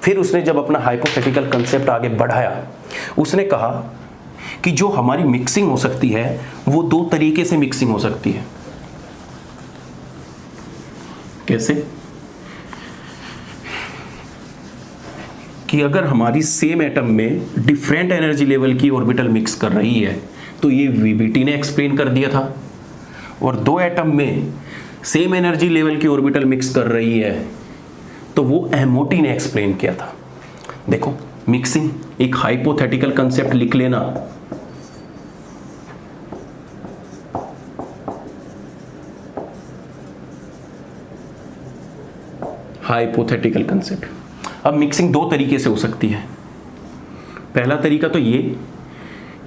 फिर उसने जब अपना हाइपोथेटिकल कंसेप्ट आगे बढ़ाया, उसने कहा कि जो हमारी मिक्सिंग हो सकती है वो दो तरीके से मिक्सिंग हो सकती है। कैसे? कि अगर हमारी सेम एटम में डिफरेंट एनर्जी लेवल की ऑर्बिटल मिक्स कर रही है तो ये वीबीटी ने एक्सप्लेन कर दिया था, और दो एटम में सेम एनर्जी लेवल की ऑर्बिटल मिक्स कर रही है तो वो एमओटी ने एक्सप्लेन किया था। देखो, मिक्सिंग एक हाइपोथेटिकल कंसेप्ट लिख लेना, हाइपोथेटिकल कंसेप्ट। अब मिक्सिंग दो तरीके से हो सकती है। पहला तरीका तो ये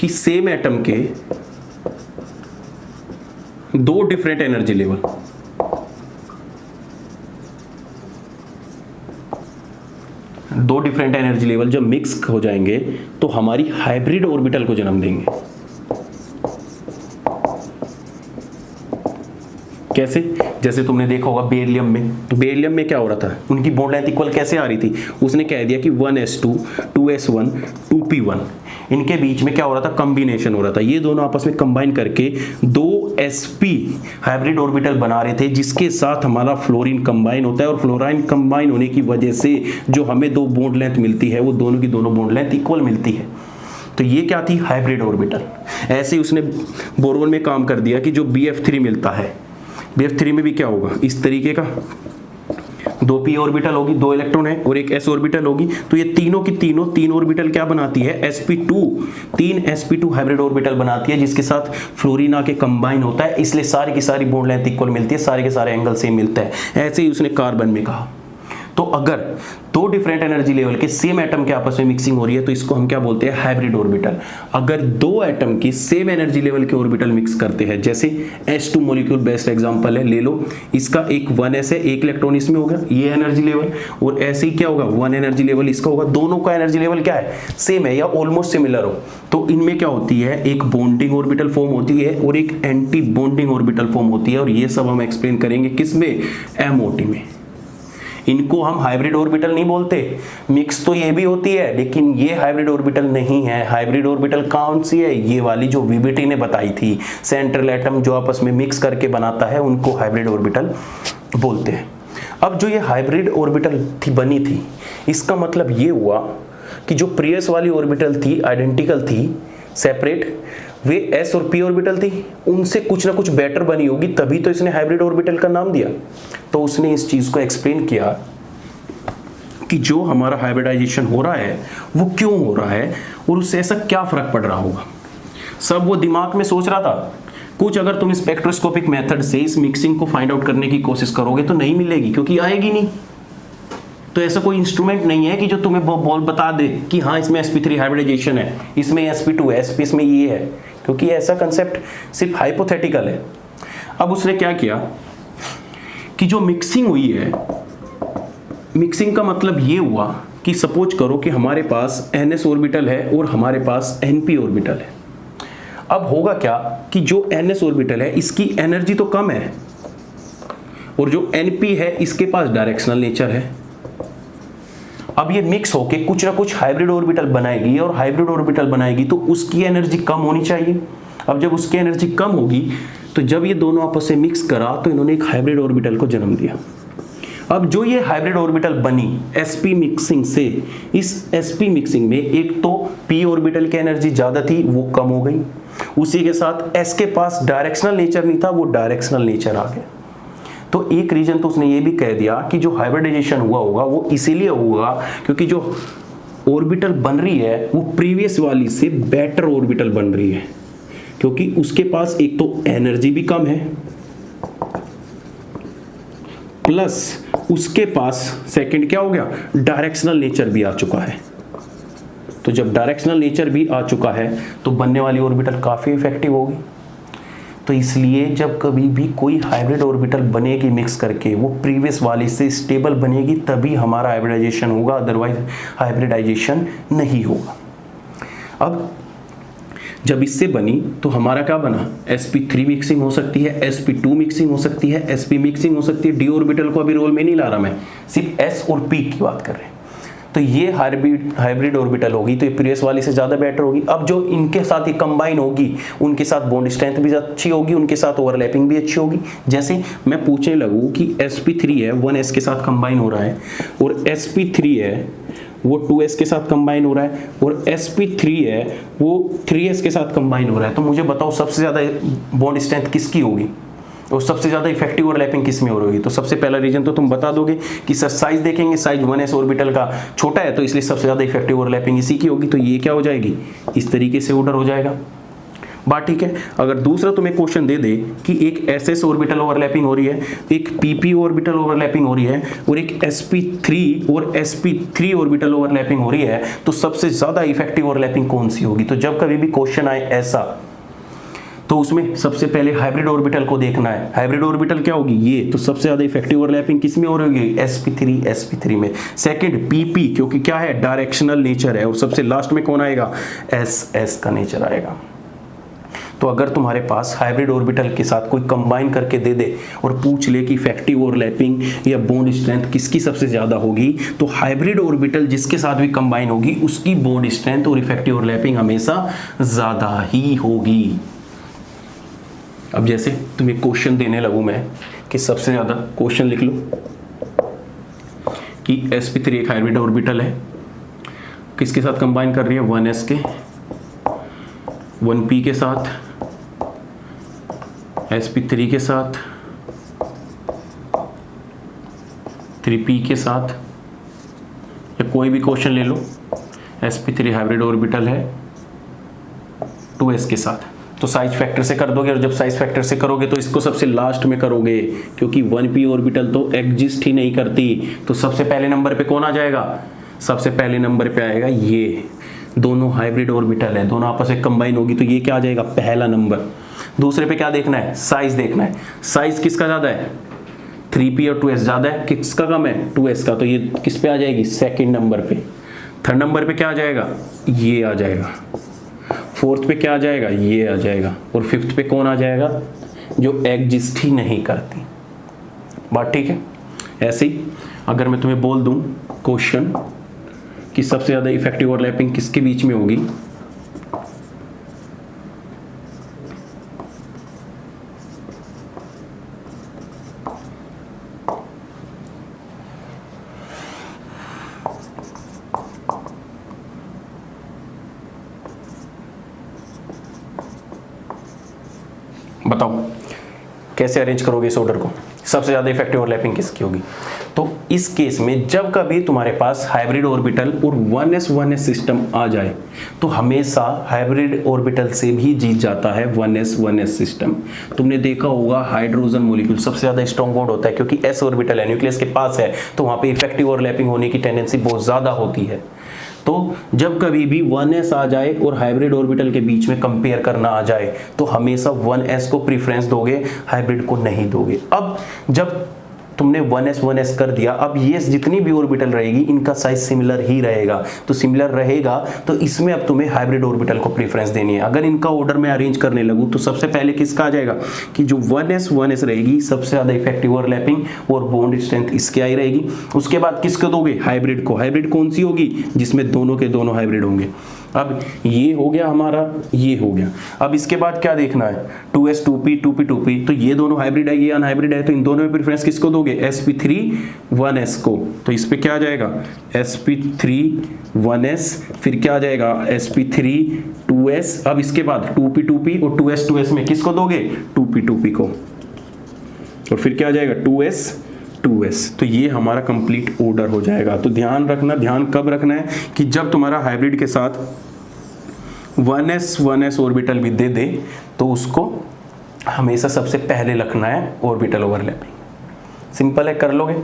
कि सेम एटम के दो डिफरेंट एनर्जी लेवल, जब मिक्स हो जाएंगे तो हमारी हाइब्रिड ऑर्बिटल को जन्म देंगे। कैसे? जैसे तुमने देखा होगा बेरिलियम में क्या हो रहा था, उनकी बॉन्ड लेंथ इक्वल कैसे आ रही थी? उसने कह दिया कि 1s2 2s1 2p1, इनके बीच में क्या हो रहा था? कॉम्बिनेशन हो रहा था। ये दोनों आपस में कंबाइन करके 2sp हाइब्रिड ऑर्बिटल बना रहे थे, जिसके साथ हमारा फ्लोरीन कंबाइन होता है, और फ्लोरीन कंबाइन होने की वजह से जो हमें दो बॉन्ड लेंथ मिलती है वो दोनों की दोनों बॉन्ड लेंथ इक्वल मिलती है। तो ये क्या थी? Hybrid orbital. ऐसे ही उसने बोरोन में काम कर दिया कि जो BF3 मिलता है, BF3 में भी क्या होगा? इस तरीके का 2p ऑर्बिटल होगी, 2 इलेक्ट्रॉन है, और एक s ऑर्बिटल होगी। तो ये तीनों की तीन ऑर्बिटल क्या बनाती है? sp2, 3 sp2 हाइब्रिड ऑर्बिटल बनाती है, जिसके साथ फ्लोरीन आके कंबाइन होता है, इसलिए सारी की सारी बॉन्ड लेंथ इक्वल मिलती है, सारे के सारे एंगल सेम मिलता है। ऐसे ही उसने कार्बन में कहा। तो अगर दो डिफरेंट एनर्जी लेवल के सेम एटम के आपस में मिक्सिंग हो रही है तो इसको हम क्या बोलते हैं? Hybrid orbital. अगर दो एटम की सेम एनर्जी लेवल के ऑर्बिटल मिक्स करते हैं, जैसे S2 मॉलिक्यूल बेस्ट एग्जांपल है, ले लो, इसका एक 1s है, एक इलेक्ट्रॉन इसमें होगा, ये एनर्जी लेवल, और ऐसे ही क्या होगा? 1 एनर्जी लेवल इसका होगा। दोनों का एनर्जी लेवल क्या है? सेम है या ऑलमोस्ट सिमिलर हो, तो इनमें क्या होती है? एक बॉन्डिंग ऑर्बिटल फॉर्म होती है और एक एंटी बॉन्डिंग ऑर्बिटल फॉर्म होती है, और ये सब हम एक्सप्लेन करेंगे किसमें? एमओटी में। इनको हम हाइब्रिड ऑर्बिटल नहीं बोलते। मिक्स तो ये भी होती है, लेकिन ये हाइब्रिड ऑर्बिटल नहीं है। हाइब्रिड ऑर्बिटल कौन सी है? ये वाली जो वीबीटी ने बताई थी, सेंट्रल एटम जो आपस में मिक्स करके बनाता है, उनको हाइब्रिड ऑर्बिटल बोलते हैं। अब जो ये हाइब्रिड ऑर्बिटल बनी थी, इसका मतलब ये हुआ कि जो प्रीवियस वाली ऑर्बिटल थी, आइडेंटिकल थी, सेपरेट, वे s और p ऑर्बिटल थी, उनसे कुछ ना कुछ बेटर बनी होगी, तभी तो इसने हाइब्रिड ऑर्बिटल का नाम दिया। तो उसने इस चीज को एक्सप्लेन किया कि जो हमारा हाइब्रिडाइजेशन हो रहा है वो क्यों हो रहा है और उससे ऐसा क्या फर्क पड़ रहा होगा। सब वो दिमाग में सोच रहा था कुछ। अगर तुम स्पेक्ट्रोस्कोपिक मेथड से इस मिक्सिंग को फाइंड आउट करने की कोशिश करोगे तो नहीं मिलेगी, क्योंकि आएगी नहीं। तो ऐसा कोई इंस्ट्रूमेंट नहीं है कि जो तुम्हें बॉल बता दे कि हाँ इसमें sp3 हाइब्रिडाइजेशन है, इसमें sp2 है, sp इसमें ये है, क्योंकि ऐसा कंसेप्ट सिर्फ हाइपोथेटिकल है। अब उसने क्या किया कि जो मिक्सिंग हुई है, मिक्सिंग का मतलब ये हुआ कि सपोज करो कि हमारे पास ns ऑर्बिटल है और हमारे पास np ऑर्बिटल है। अब होगा क्या कि जो ns ऑर्बिटल है इसकी एनर्जी तो कम है, और जो np है इसके पास डायरेक्शनल नेचर है। अब ये मिक्स होके कुछ ना कुछ हाइब्रिड ऑर्बिटल बनाएगी, और हाइब्रिड ऑर्बिटल बनाएगी तो उसकी एनर्जी कम होनी चाहिए। अब जब उसकी एनर्जी कम होगी तो जब ये दोनों आपस में मिक्स करा तो इन्होंने एक हाइब्रिड ऑर्बिटल को जन्म दिया। अब जो ये हाइब्रिड ऑर्बिटल बनी sp मिक्सिंग से, इस sp मिक्सिंग में एक तो p ऑर्बिटल की एनर्जी ज्यादा थी, वो कम हो गई, उसी के साथ s के पास डायरेक्शनल नेचर नहीं था, वो डायरेक्शनल नेचर आ गया। तो एक रीजन तो उसने ये भी कह दिया कि जो हाइब्रिडाइजेशन हुआ होगा वो इसीलिए हुआ क्योंकि जो ऑर्बिटल बन रही है वो प्रीवियस वाली से बेटर ऑर्बिटल बन रही है, क्योंकि उसके पास एक तो एनर्जी भी कम है, प्लस उसके पास सेकंड क्या हो गया? डायरेक्शनल नेचर भी आ चुका है। तो जब डायरेक्शनल नेचर भी आ चुका है तो बनने वाली ऑर्बिटल काफी इफेक्टिव होगी। तो इसलिए जब कभी भी कोई हाइब्रिड ऑर्बिटल बनेगी मिक्स करके, वो प्रीवियस वाली से स्टेबल बनेगी, तभी हमारा हाइब्रिडाइजेशन होगा, अदरवाइज हाइब्रिडाइजेशन नहीं होगा। अब जब इससे बनी तो हमारा क्या बना? sp3 मिक्सिंग हो सकती है, sp2 मिक्सिंग हो सकती है, sp मिक्सिंग हो सकती है। d ऑर्बिटल को अभी रोल में नहीं ला रहा मैं, सिर्फ s और p की बात कर रहे हैं। तो ये हाइब्रिड ऑर्बिटल होगी, तो ये प्रीवियस वाली से ज़्यादा बेटर होगी। अब जो इनके साथ ये कंबाइन होगी उनके साथ बॉन्ड स्ट्रेंथ भी अच्छी होगी, उनके साथ ओवरलैपिंग भी अच्छी होगी। जैसे मैं पूछने लगूँ कि sp3 है 1s के साथ कंबाइन हो रहा है, और sp3 है वो 2s के साथ कंबाइन हो रहा है, और sp3 है वो 3s के साथ कंबाइन हो रहा है, तो मुझे बताओ सबसे ज़्यादा बॉन्ड स्ट्रेंथ किसकी होगी और सबसे ज़्यादा इफेक्टिव ओवरलैपिंग किस में हो रही है। तो सबसे पहला रीजन तो तुम बता दोगे कि सर साइज देखेंगे, साइज 1s ऑर्बिटल का छोटा है तो इसलिए सबसे ज़्यादा इफेक्टिव ओवरलैपिंग इसी की होगी, तो ये क्या हो जाएगी, इस तरीके से ऑर्डर हो जाएगा। बात ठीक है। अगर दूसरा तुम्हें क्वेश्चन दे दे कि एक ss ऑर्बिटल ओवरलैपिंग हो रही है, एक pp ऑर्बिटल ओवरलैपिंग हो रही है, और एक sp3 और sp3 ऑर्बिटल ओवरलैपिंग हो रही है, तो सबसे ज़्यादा इफेक्टिव ओवरलैपिंग कौन सी होगी। तो जब कभी भी क्वेश्चन आए ऐसा, तो उसमें सबसे पहले हाइब्रिड ऑर्बिटल को देखना है। हाइब्रिड ऑर्बिटल क्या होगी, ये तो सबसे ज्यादा इफेक्टिव ओवरलैपिंग किस में हो रही है, sp3 में। सेकंड pp, क्योंकि क्या है डायरेक्शनल नेचर है, और सबसे लास्ट में कौन आएगा, ss का नेचर आएगा। तो अगर तुम्हारे पास हाइब्रिड ऑर्बिटल के साथ कोई कंबाइन करके दे दे और पूछ ले कि इफेक्टिव ओवरलैपिंग या बॉन्ड स्ट्रेंथ किसकी सबसे ज्यादा होगी, तो हाइब्रिड ऑर्बिटल जिसके साथ भी कंबाइन होगी उसकी बॉन्ड स्ट्रेंथ और इफेक्टिव ओवरलैपिंग हमेशा ज्यादा ही होगी। अब जैसे तुम्हें क्वेश्चन देने लगूं मैं कि सबसे ज़्यादा, क्वेश्चन लिख लो कि sp3 एक हाइब्रिड ऑर्बिटल है, किसके साथ कंबाइन कर रही है, 1s के, 1p के साथ, sp3 के साथ, 3p के साथ, या कोई भी क्वेश्चन ले लो, sp3 हाइब्रिड ऑर्बिटल है 2s के साथ। तो साइज फैक्टर से कर दोगे, और जब साइज फैक्टर से करोगे तो इसको सबसे लास्ट में करोगे, क्योंकि 1p ऑर्बिटल तो एग्जिस्ट ही नहीं करती। तो सबसे पहले नंबर पे कौन आ जाएगा, सबसे पहले नंबर पे आएगा ये, दोनों हाइब्रिड ऑर्बिटल है, दोनों आपस में कंबाइन होगी, तो ये क्या आ जाएगा, पहला नंबर। दूसरे पे क्या देखना है, साइज देखना है। साइज किसका ज्यादा है, 3p और 2s ज्यादा है, किसका कम है, 2s का, तो ये किस पे आ जाएगी, सेकेंड नंबर पे। थर्ड नंबर पे क्या आ जाएगा, ये आ जाएगा। फोर्थ पे क्या आ जाएगा, ये आ जाएगा। और फिफ्थ पे कौन आ जाएगा, जो एग्जिस्ट ही नहीं करती। बात ठीक है। ऐसे ही अगर मैं तुम्हें बोल दूं क्वेश्चन कि सबसे ज़्यादा इफेक्टिव ओवरलैपिंग किसके बीच में होगी, बताओ कैसे अरेंज करोगे इस ऑर्डर को, सबसे ज़्यादा इफेक्टिव ओवरलैपिंग किसकी होगी। तो इस केस में जब कभी तुम्हारे पास हाइब्रिड ऑर्बिटल और 1s सिस्टम आ जाए, तो हमेशा हाइब्रिड ऑर्बिटल से भी जीत जाता है 1s सिस्टम। तुमने देखा होगा हाइड्रोजन मॉलिक्यूल सबसे ज़्यादा स्ट्रॉन्ग बॉन्ड होता है, क्योंकि s ऑर्बिटल है, न्यूक्लियस के पास है, तो वहाँ पे इफेक्टिव ओवरलैपिंग होने की टेंडेंसी बहुत ज़्यादा होती है। तो जब कभी भी 1s आ जाए और हाइब्रिड ऑर्बिटल के बीच में कंपेयर करना आ जाए, तो हमेशा 1s को प्रीफरेंस दोगे, हाइब्रिड को नहीं दोगे। अब जब तुमने 1s कर दिया, अब ये जितनी भी ऑर्बिटल रहेगी इनका साइज सिमिलर ही रहेगा, तो सिमिलर रहेगा तो इसमें अब तुम्हें हाइब्रिड ऑर्बिटल को प्रीफरेंस देनी है। अगर इनका ऑर्डर में अरेंज करने लगूँ तो सबसे पहले किसका आ जाएगा कि जो 1s रहेगी सबसे ज़्यादा इफेक्टिव ओवरलैपिंग और बॉन्ड स्ट्रेंथ इसके आई रहेगी। उसके बाद किसको दोगे, हाइब्रिड को। हाइब्रिड कौन सी होगी, जिसमें दोनों के दोनों हाइब्रिड होंगे। अब ये हो गया हमारा, ये हो गया। अब इसके बाद क्या देखना है, 2s 2p 2p 2p, तो ये दोनों हाइब्रिड है, ये अनहाइब्रिड है, तो इन दोनों में प्रेफरेंस किसको दोगे, sp3 1s को। तो इस पे क्या आ जाएगा, sp3 1s, फिर क्या आ जाएगा sp3 2s। अब इसके बाद 2p 2p और 2s 2s में किसको दोगे, 2p 2p को, और फिर क्या आ जाएगा 2s 2s। तो ये हमारा कंप्लीट ऑर्डर हो जाएगा। तो ध्यान रखना, ध्यान कब रखना है कि जब तुम्हारा हाइब्रिड के साथ 1s ऑर्बिटल भी दे दे, तो उसको हमेशा सबसे पहले रखना है ऑर्बिटल ओवरलैपिंग। सिंपल है, कर लोगे।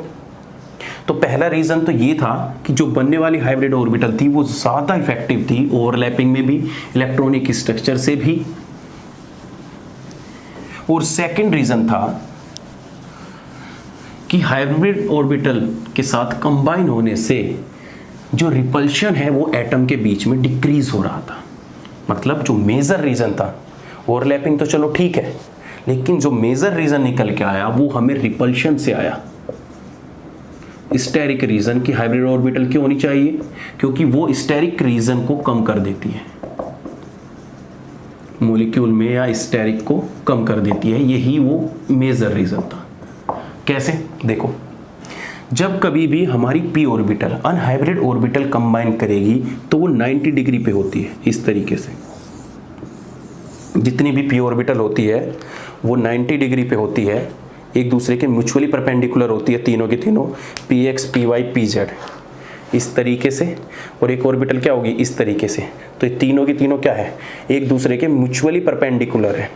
तो पहला रीजन तो ये था कि जो बनने वाली हाइब्रिड ऑर्बिटल थी वो ज़्यादा इफेक्टिव थी ओवरलैपिंग में भी, इलेक्ट्रॉनिक स्ट्रक्चर से भी। और सेकंड रीजन था कि हाइब्रिड ऑर्बिटल के साथ कंबाइन होने से जो रिपल्शन है वो एटम के बीच में डिक्रीज हो रहा था। मतलब जो मेजर रीजन था, ओवरलैपिंग तो चलो ठीक है, लेकिन जो मेजर रीजन निकल के आया वो हमें रिपल्शन से आया। स्टेरिक रीजन की हाइब्रिड ऑर्बिटल क्यों होनी चाहिए? क्योंकि वो स्टेरिक रीजन को कम कर देती है, मॉलिक्यूल में या स्टेरिक को कम कर देती है, यही वो मेजर रीजन था। कैसे? देखो, जब कभी भी हमारी P orbital unhybrid orbital combine करेगी तो वो 90 डिग्री पे होती है, इस तरीके से। जितनी भी पी ऑर्बिटल होती है वो 90 डिग्री पे होती है, एक दूसरे के म्यूचुअली परपेंडिकुलर होती है, तीनों की तीनों, p x p y p z, इस तरीके से। और एक ऑर्बिटल क्या होगी? इस तरीके से। तो ये तीनों की तीनों क्या है? एक दूसरे के म्यूचुअली परपेंडिकुलर है,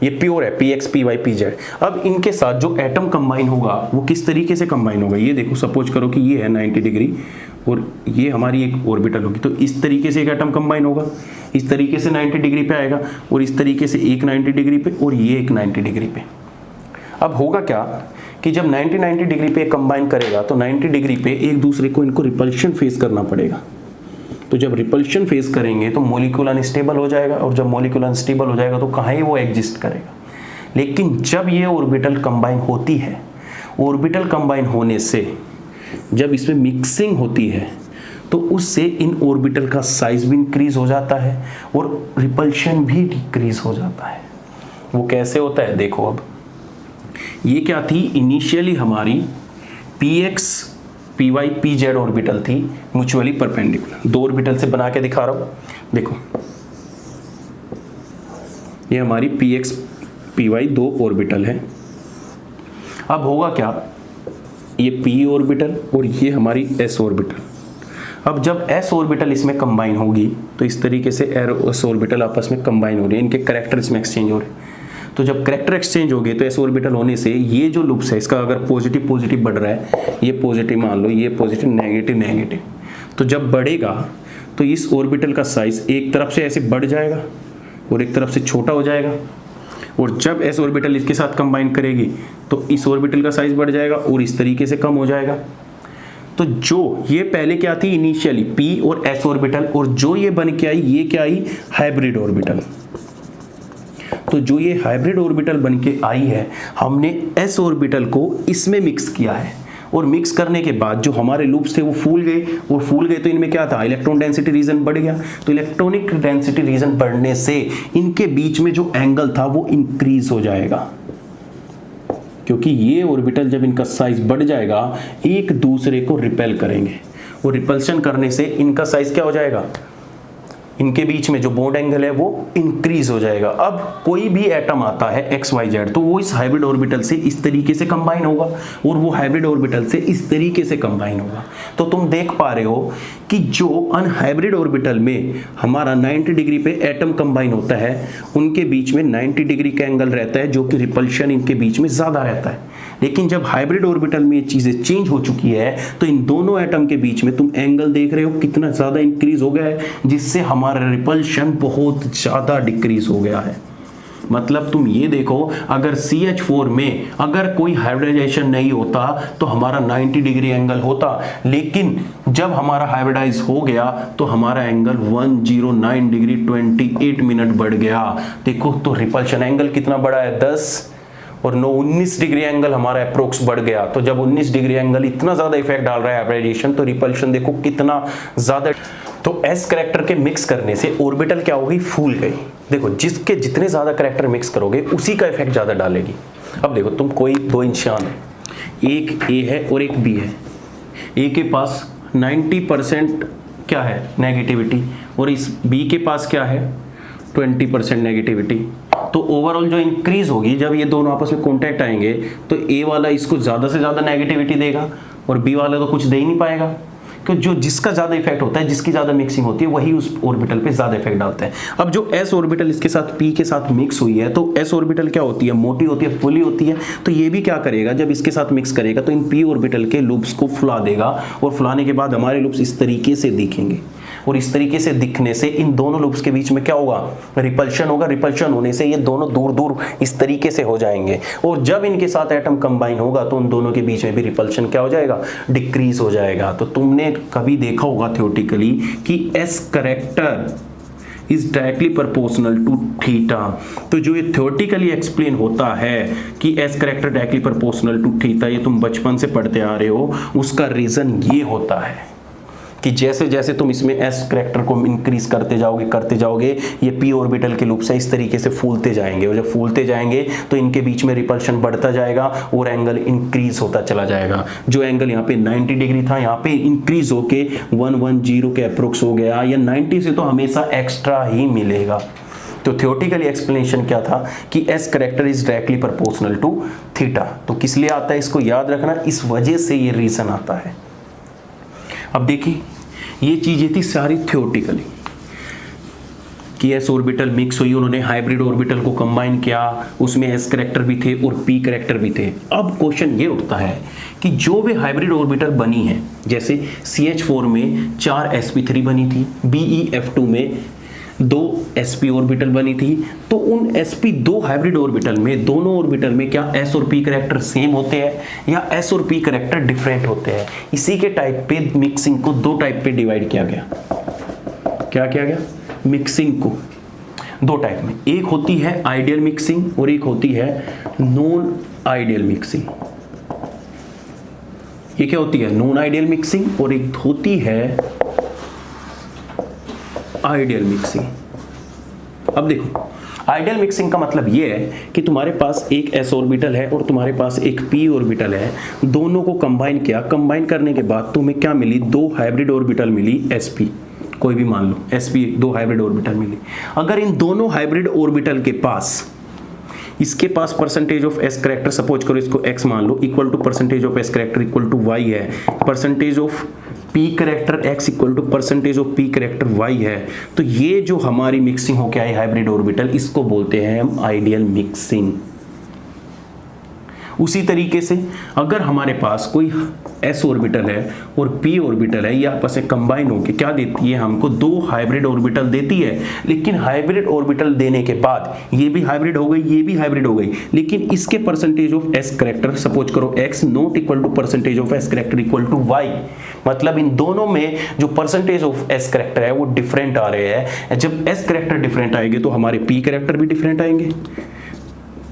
ये प्योर है, p x p y p z. अब इनके साथ जो एटम कंबाइन होगा वो किस तरीके से कंबाइन होगा? ये देखो, सपोज करो कि ये है 90 डिग्री और ये हमारी एक ऑर्बिटल होगी, तो इस तरीके से एक एटम कंबाइन होगा, इस तरीके से 90 डिग्री पे आएगा, और इस तरीके से एक 90 डिग्री पे और ये एक 90 डिग्री पे। अब होगा क्या कि जब 90 डिग्री पे कंबाइन करेगा तो 90 डिग्री पे एक दूसरे को इनको रिपल्शन फेस करना पड़ेगा। तो जब रिपल्शन फेस करेंगे तो मॉलिक्यूल अनस्टेबल हो जाएगा, और जब मॉलिक्यूल अनस्टेबल हो जाएगा तो कहाँ ही वो एग्जिस्ट करेगा। लेकिन जब ये ऑर्बिटल कंबाइन होती है, ऑर्बिटल कंबाइन होने से जब इसमें मिक्सिंग होती है तो उससे इन ऑर्बिटल का साइज भी इंक्रीज हो जाता है और रिपल्शन भी डिक्रीज हो जाता है। वो कैसे होता है? देखो, अब ये क्या थी? इनिशियली हमारी p x p y p z orbital थी म्यूचुअली परपेंडिकुलर। दो ऑर्बिटल से बना के दिखा रहा हूं, देखो, ये हमारी पी एक्स पी वाई दो ऑर्बिटल है। अब होगा क्या? ये पी ऑर्बिटल और ये हमारी एस ऑर्बिटल। अब जब एस ऑर्बिटल इसमें कंबाइन होगी तो इस तरीके से एस ऑर्बिटल आपस में कंबाइन हो रही है, इनके कैरेक्टर इसमें एक्सचेंज हो रहे हैं। तो जब कैरेक्टर एक्सचेंज हो गए तो एस ऑर्बिटल होने से ये जो लूप्स है, इसका अगर पॉजिटिव पॉजिटिव बढ़ रहा है, ये पॉजिटिव मान लो, ये पॉजिटिव नेगेटिव नेगेटिव, तो जब बढ़ेगा तो इस ऑर्बिटल का साइज एक तरफ से ऐसे बढ़ जाएगा और एक तरफ से छोटा हो जाएगा। और जब एस ऑर्बिटल इसके साथ कंबाइन करेगी तो इस ऑर्बिटल का साइज बढ़ जाएगा और इस तरीके से कम हो जाएगा। तो जो ये पहले क्या थी? इनिशियली पी और एस ऑर्बिटल, और जो ये बन के आई, ये क्या आई? Hybrid orbital. तो जो ये हाइब्रिड ऑर्बिटल बन के आई है, हमने एस ऑर्बिटल को इसमें मिक्स किया है, और मिक्स करने के बाद जो हमारे लूप्स थे वो फूल गए, और फूल गए तो इनमें क्या था? इलेक्ट्रॉन डेंसिटी रीजन बढ़ गया। तो इलेक्ट्रॉनिक डेंसिटी रीजन बढ़ने से इनके बीच में जो एंगल था वो इंक्रीज हो जाएगा, क्योंकि ये ऑर्बिटल जब इनका साइज बढ़ जाएगा एक दूसरे को रिपेल करेंगे, और रिपल्शन करने से इनका साइज क्या हो जाएगा? इनके बीच में जो बॉन्ड एंगल है वो इंक्रीज हो जाएगा। अब कोई भी एटम आता है एक्स वाई जेड तो वो इस हाइब्रिड ऑर्बिटल से इस तरीके से कंबाइन होगा, और वो हाइब्रिड ऑर्बिटल से इस तरीके से कंबाइन होगा। तो तुम देख पा रहे हो कि जो अनहाइब्रिड ऑर्बिटल में हमारा 90 डिग्री पे एटम कंबाइन होता है, उनके बीच में 90 डिग्री का एंगल रहता है, जो कि रिपल्शन इनके बीच में ज्यादा रहता है। लेकिन जब हाइब्रिड ऑर्बिटल में ये चीजें चेंज हो चुकी है तो इन दोनों एटम के बीच में तुम एंगल देख रहे हो कितना ज्यादा इंक्रीज हो गया है, जिससे हमारा रिपल्शन बहुत ज्यादा डिक्रीज हो गया है। मतलब तुम ये देखो, अगर CH4 में अगर कोई हाइब्रिडाइजेशन नहीं होता तो हमारा 90 डिग्री एंगल होता, लेकिन जब हमारा हाइब्रिडाइज हो गया तो हमारा एंगल 109 डिग्री 28 मिनट बढ़ गया। देखो तो रिपल्शन एंगल कितना बड़ा है, 10 और 19 डिग्री एंगल हमारा अप्रोक्स बढ़ गया। तो जब 19 डिग्री एंगल इतना ज्यादा इफेक्ट डाल रहा है हाइब्रिडाइजेशन, तो रिपल्शन देखो कितना ज्यादा। तो एस कैरेक्टर के मिक्स करने से ऑर्बिटल क्या हो गई? फूल गई। देखो, जिसके जितने ज्यादा कैरेक्टर मिक्स करोगे उसी का इफेक्ट ज्यादा डालेगी। अब देखो, तुम कोई दो इंसान है, एक ए है और एक बी है। ए के पास 90% क्या है? नेगेटिविटी, और इस बी के पास क्या है? 20% नेगेटिविटी। तो ओवरऑल जो इंक्रीज होगी, जब ये दोनों आपस में कॉन्टैक्ट आएंगे तो ए वाला इसको ज्यादा से ज्यादा नेगेटिविटी देगा और बी वाला तो कुछ दे ही नहीं पाएगा, क्योंकि जो जिसका ज्यादा इफेक्ट होता है, जिसकी ज्यादा मिक्सिंग होती है, वही उस ऑर्बिटल पे ज्यादा इफेक्ट डालता है। अब जो एस ऑर्बिटल इसके साथ पी के साथ मिक्स हुई है, तो एस ऑर्बिटल क्या होती है? मोटी होती है, फुली होती है। तो ये भी क्या करेगा? जब इसके साथ मिक्स करेगा तो इन पी ऑर्बिटल के लूप्स को फुला देगा, और फुलाने के बाद हमारे लूप्स इस तरीके से दिखेंगे, और इस तरीके से दिखने से इन दोनों लूप्स के बीच में क्या होगा? रिपल्शन होगा। रिपल्शन होने से ये दोनों दूर दूर इस तरीके से हो जाएंगे, और जब इनके साथ एटम कंबाइन होगा तो उन दोनों के बीच में भी रिपल्शन क्या हो जाएगा? डिक्रीज हो जाएगा। तो तुमने कभी देखा होगा थ्योरेटिकली कि s character is directly proportional to theta. तो जो ये थ्योरेटिकली एक्सप्लेन होता है कि s character directly proportional to theta, ये तुम बचपन से पढ़ते आ रहे हो, उसका रीजन ये होता है कि जैसे जैसे तुम इसमें एस करेक्टर को इंक्रीज करते जाओगे ये पी ऑर्बिटल के लूप से इस तरीके से फूलते जाएंगे, और जब फूलते जाएंगे तो इनके बीच में रिपल्शन बढ़ता जाएगा और एंगल इंक्रीज होता चला जाएगा। जो एंगल यहाँ पे 90 डिग्री था यहाँ पे इंक्रीज होके 110 के अप्रोक्स हो गया, या 90 से तो हमेशा एक्स्ट्रा ही मिलेगा। तो थ्योरेटिकली एक्सप्लेनेशन क्या था कि s character is directly proportional to theta. तो किस लिए आता है इसको याद रखना, इस वजह से ये रीजन आता है। अब देखिए ये चीजें थी सारी थ्योरेटिकली कि एस ऑर्बिटल मिक्स हुई, उन्होंने हाइब्रिड ऑर्बिटल को कंबाइन किया, उसमें एस करेक्टर भी थे और पी करेक्टर भी थे। अब क्वेश्चन ये उठता है कि जो भी हाइब्रिड ऑर्बिटल बनी है, जैसे CH4 में 4 sp3 बनी थी, BeF2 में 2 sp ऑर्बिटल बनी थी, तो उन sp2 हाइब्रिड ऑर्बिटल में दोनों ऑर्बिटल में क्या s और p करेक्टर सेम होते हैं या s और p करेक्टर डिफरेंट होते हैं? इसी के टाइप पे मिक्सिंग को 2 टाइप पे डिवाइड किया गया। क्या किया गया? मिक्सिंग को 2 टाइप में, एक होती है आइडियल मिक्सिंग और एक होती है नॉन आइडियल मिक्सिंग। ये क्या होती है? नॉन आइडियल मिक्सिंग, और एक होती है आइडियल मिक्सिंग। अब देखो आइडियल मिक्सिंग का मतलब ये है कि तुम्हारे पास एक s ऑर्बिटल है और तुम्हारे पास एक p ऑर्बिटल है, दोनों को कंबाइन किया, कंबाइन करने के बाद तुम्हें क्या मिली? 2 हाइब्रिड ऑर्बिटल मिली sp, कोई भी मान लो sp 2 हाइब्रिड ऑर्बिटल मिली। अगर इन दोनों हाइब्रिड ऑर्बिटल के पास, इसके पास percentage of s character, suppose करो इसको x मान लो, equal to percentage of s character equal to y है, percentage of p character x equal to percentage of p character y है, तो ये जो हमारी मिक्सिंग हो क्या है हाइब्रिड ऑर्बिटल, इसको बोलते हैं हम आइडियल मिक्सिंग। उसी तरीके से अगर हमारे पास कोई s ऑर्बिटल है और p ऑर्बिटल है, ये आपस में कंबाइन होकर क्या देती है हमको? 2 हाइब्रिड ऑर्बिटल देती है। लेकिन हाइब्रिड ऑर्बिटल देने के बाद ये भी हाइब्रिड हो गई, ये भी हाइब्रिड हो गई, लेकिन इसके percentage of s character, suppose करो x not equal to percentage of s character equal to y, मतलब इन दोनों में जो परसेंटेज ऑफ s करेक्टर है वो डिफरेंट आ रहे हैं। जब s करेक्टर डिफरेंट आएंगे तो हमारे p करेक्टर भी डिफरेंट आएंगे।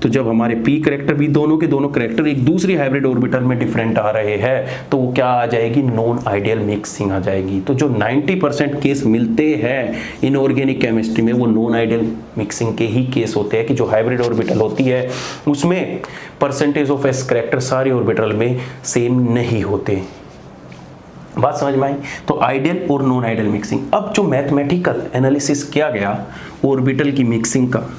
तो जब हमारे p करेक्टर भी, दोनों के दोनों करेक्टर एक दूसरी हाइब्रिड ऑर्बिटल में डिफरेंट आ रहे हैं, तो वो क्या आ जाएगी? नॉन आइडियल मिक्सिंग आ जाएगी। तो जो 90% केस मिलते हैं इनऑर्गेनिक केमिस्ट्री में वो नॉन आइडियल मिक्सिंग के ही केस होते हैं, कि जो हाइब्रिड ऑर्बिटल होती है उसमें परसेंटेज ऑफ s करेक्टर सारी ऑर्बिटल में सेम नहीं होते। बात समझ में आई? तो आइडियल और नॉन आइडियल मिक्सिंग। अब जो मैथमेटिकल एनालिसिस किया गया ऑर्बिटल की मिक्सिंग का,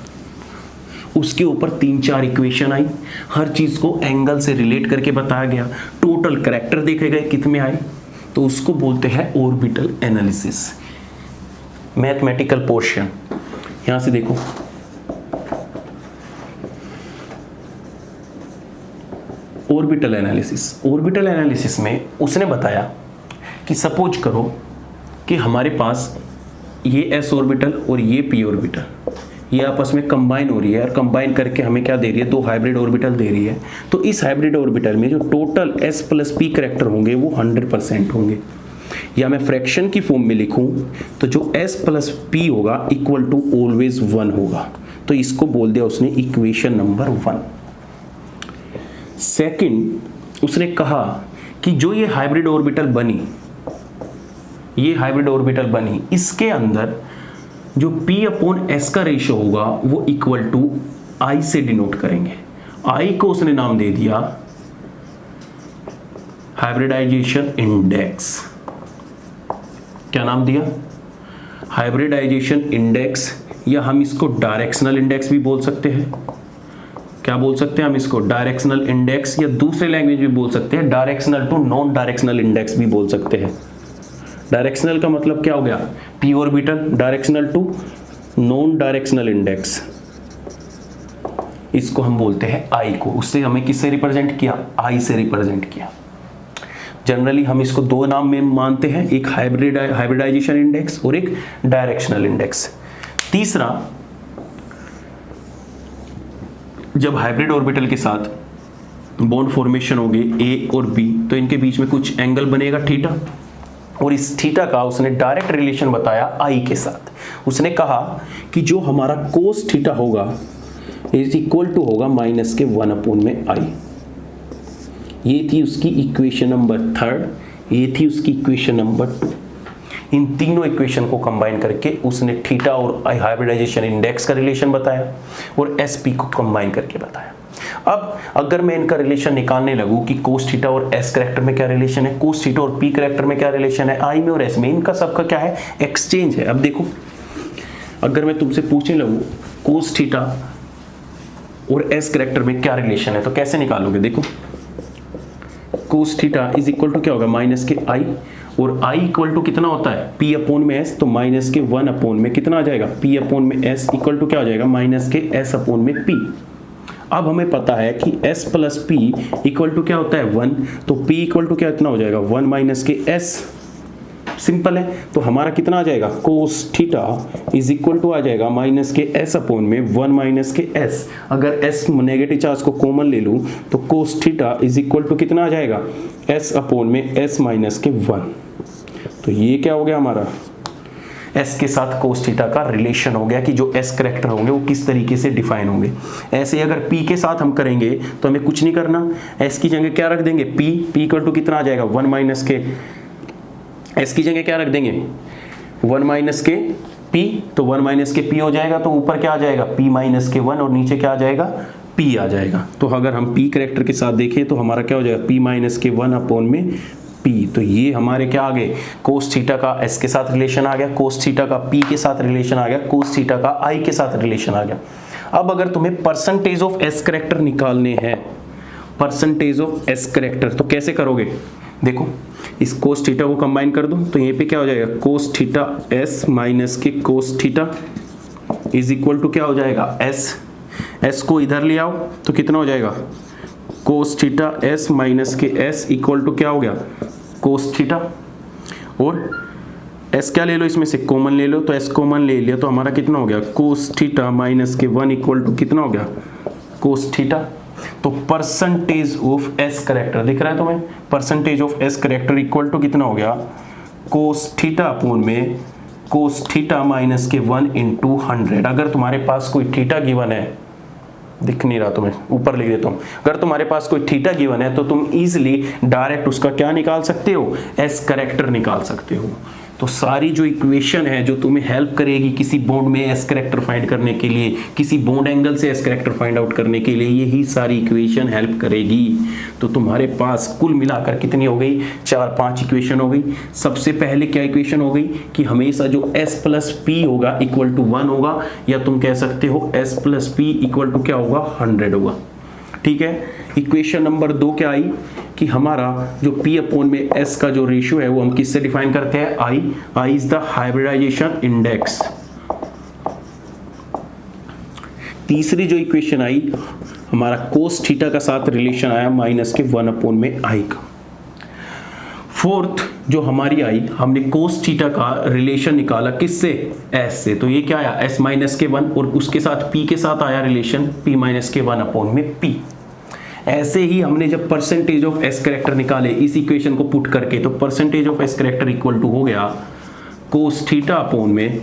उसके ऊपर 3-4 इक्वेशन आई, हर चीज को एंगल से रिलेट करके बताया गया, टोटल करेक्टर देखे गए कितने आए, तो उसको बोलते हैं ऑर्बिटल एनालिसिस। मैथमेटिकल पोर्शन यहां से देखो, ऑर्बिटल एनालिसिस। ऑर्बिटल एनालिसिस में उसने बताया कि सपोज करो कि हमारे पास ये s ऑर्बिटल और ये p ऑर्बिटल, ये आपस में कंबाइन हो रही है, और कंबाइन करके हमें क्या दे रही है? 2 हाइब्रिड ऑर्बिटल दे रही है। तो इस हाइब्रिड ऑर्बिटल में जो total s plus p character होंगे वो 100% होंगे, या मैं फ्रैक्शन की फॉर्म में लिखूं तो जो s प्लस p होगा इक्वल टू ऑलवेज 1 होगा। तो इसको बोल दिया उसने इक्वेशन नंबर 1। सेकंड, उसने कहा कि जो ये हाइब्रिड ऑर्बिटल बनी, ये हाइब्रिड ऑर्बिटल बनी, इसके अंदर जो p अपॉन s का रेशियो होगा वो इक्वल टू I से डिनोट करेंगे। I को उसने नाम दे दिया हाइब्रिडाइजेशन इंडेक्स। क्या नाम दिया? हाइब्रिडाइजेशन इंडेक्स, या हम इसको डायरेक्शनल इंडेक्स भी बोल सकते हैं। क्या बोल सकते हैं हम इसको? डायरेक्शनल इंडेक्स, या दूसरे लैंग्वेज में बोल सकते हैं directional to non directional index भी बोल सकते हैं। डायरेक्शनल का मतलब क्या हो गया? p orbital, directional to non directional index, इसको हम बोलते हैं I को। उससे हमें किससे रिप्रेजेंट किया? I से रिप्रेजेंट किया। जनरली हम इसको 2 नाम में मानते हैं, एक हाइब्रिडाइजेशन इंडेक्स और एक डायरेक्शनल इंडेक्स। तीसरा, जब हाइब्रिड ऑर्बिटल के साथ बॉन्ड फॉर्मेशन होगी A और B, तो इनके बीच में कुछ एंगल बनेगा थीटा, और इस थीटा का उसने डायरेक्ट रिलेशन बताया आई के साथ। उसने कहा कि जो हमारा कोस थीटा होगा इज इक्वल टू होगा माइनस के 1 में आई। ये थी उसकी इक्वेशन नंबर 3, ये थी उसकी इक्वेशन नंबर 2। इन तीनों इक्वेशन को कंबाइन करके उसने थीटा और हाइब्रिडाइजेशन इंडेक्स का रिलेशन बताया और एसपी को कंबाइन करके बताया। अब अगर मैं इनका रिलेशन निकालने लगूं कि कोस थीटा और एस कैरेक्टर में क्या रिलेशन है, कोस थीटा और पी कैरेक्टर में क्या रिलेशन है, आई में और एस में, इनका सबका क्या है, एक्सचेंज है। अब देखो अगर मैं तुमसे पूछने लगूं कोस थीटा और एस कैरेक्टर में क्या रिलेशन है तो कैसे निकालोगे? देखो cos theta is equal to क्या होगा, माइनस के आई, और आई इक्वल टू कितना होता है, पी अपॉन में एस, तो माइनस के 1 अपॉन में कितना आ जाएगा, पी अपॉन में एस इक्वल टू क्या हो जाएगा, माइनस के एस अपॉन में पी। अब हमें पता है कि s plus p equal to क्या होता है 1, तो p इक्वल टू क्या इतना हो जाएगा 1 माइनस के s। सिंपल है, तो हमारा कितना आ जाएगा, cos theta is equal to आ जाएगा माइनस के s अपॉन में 1 माइनस के s। अगर s नेगेटिव चार्ज को कॉमन ले लूं तो cos theta is equal to कितना आ जाएगा, s अपॉन में s माइनस के 1। तो ये क्या हो गया हमारा, s के साथ कोस थीटा का रिलेशन हो गया कि जो s कैरेक्टर होंगे वो किस तरीके से डिफाइन होंगे। ऐसे ही अगर p के साथ हम करेंगे तो हमें कुछ नहीं करना, s की जगह क्या रख देंगे, p इक्वल टू कितना आ जाएगा 1 माइनस के, s की जगह क्या रख देंगे 1 माइनस के p, तो 1 माइनस के p हो जाएगा, तो ऊपर क्या आ जाएगा p माइनस के 1 और नीचे क्या आ जाएगा p आ जाएगा। तो अगर हम p कैरेक्टर के साथ देखें तो हमारा क्या हो जाएगा p माइनस के 1 अपॉन में p। तो ये हमारे क्या आ गए, कोस थीटा का s के साथ रिलेशन आ गया, कोस थीटा का p के साथ रिलेशन आ गया, कोस थीटा का i के साथ रिलेशन आ गया। अब अगर तुम्हें परसेंटेज ऑफ s कैरेक्टर निकालने हैं, परसेंटेज ऑफ s कैरेक्टर, तो कैसे करोगे? देखो इस कोस थीटा को कंबाइन कर दो तो ये पे क्या हो जाएगा, कोस थीटा s माइनस के cos theta is equal to क्या हो जाएगा s को इधर ले आओ तो कितना हो जाएगा, कोस थीटा s माइनस के s इक्वल टू क्या हो गया, कोस थीटा, और s क्या ले लो इसमें से कॉमन ले लो, तो s कॉमन ले लिया तो हमारा कितना हो गया, कोस थीटा माइनस के 1 इक्वल टू कितना हो गया, कोस थीटा। तो परसेंटेज ऑफ s कैरेक्टर दिख रहा है तुम्हें, percentage of s character equal to कितना हो गया, कोस थीटा अपॉन में कोस थीटा माइनस के 1 इंटू 100। अगर तुम्हारे पास कोई थीटा गिवन है, दिख नहीं रहा तुम्हें, ऊपर लिख देता हूं, अगर तुम्हारे पास कोई थीटा गिवन है तो तुम इजीली डायरेक्ट उसका क्या निकाल सकते हो, एस कैरेक्टर निकाल सकते हो। तो सारी जो इक्वेशन है जो तुम्हें हेल्प करेगी किसी बॉन्ड में एस कैरेक्टर फाइंड करने के लिए, किसी बॉन्ड एंगल से एस कैरेक्टर फाइंड आउट करने के लिए, यही सारी इक्वेशन हेल्प करेगी। तो तुम्हारे पास कुल मिलाकर कितनी हो गई, 4-5 इक्वेशन हो गई। सबसे पहले क्या इक्वेशन हो गई कि हमेशा जो s प्लस पी होगा इक्वल टू 1 होगा, या तुम कह सकते हो s plus p equal to क्या होगा, 100 होगा। ठीक है, इक्वेशन नंबर 2 क्या आई कि हमारा जो p अपॉन में s का जो रेशियो है वो हम किससे डिफाइन करते हैं, i is the hybridization index. तीसरी जो इक्वेशन आई हमारा कोस थीटा का साथ रिलेशन आया माइनस के 1 अपॉन में i का। फोर्थ जो हमारी आई, हमने कोस थीटा का रिलेशन निकाला किससे, s से, तो ये क्या आया s माइनस के 1, और उसके साथ p के साथ आया रिलेशन p माइनस के 1 अपॉन में p। ऐसे ही हमने जब परसेंटेज ऑफ s कैरेक्टर निकाले इस इक्वेशन को पुट करके, तो percentage of s character equal to हो गया कोस थीटा अपॉन में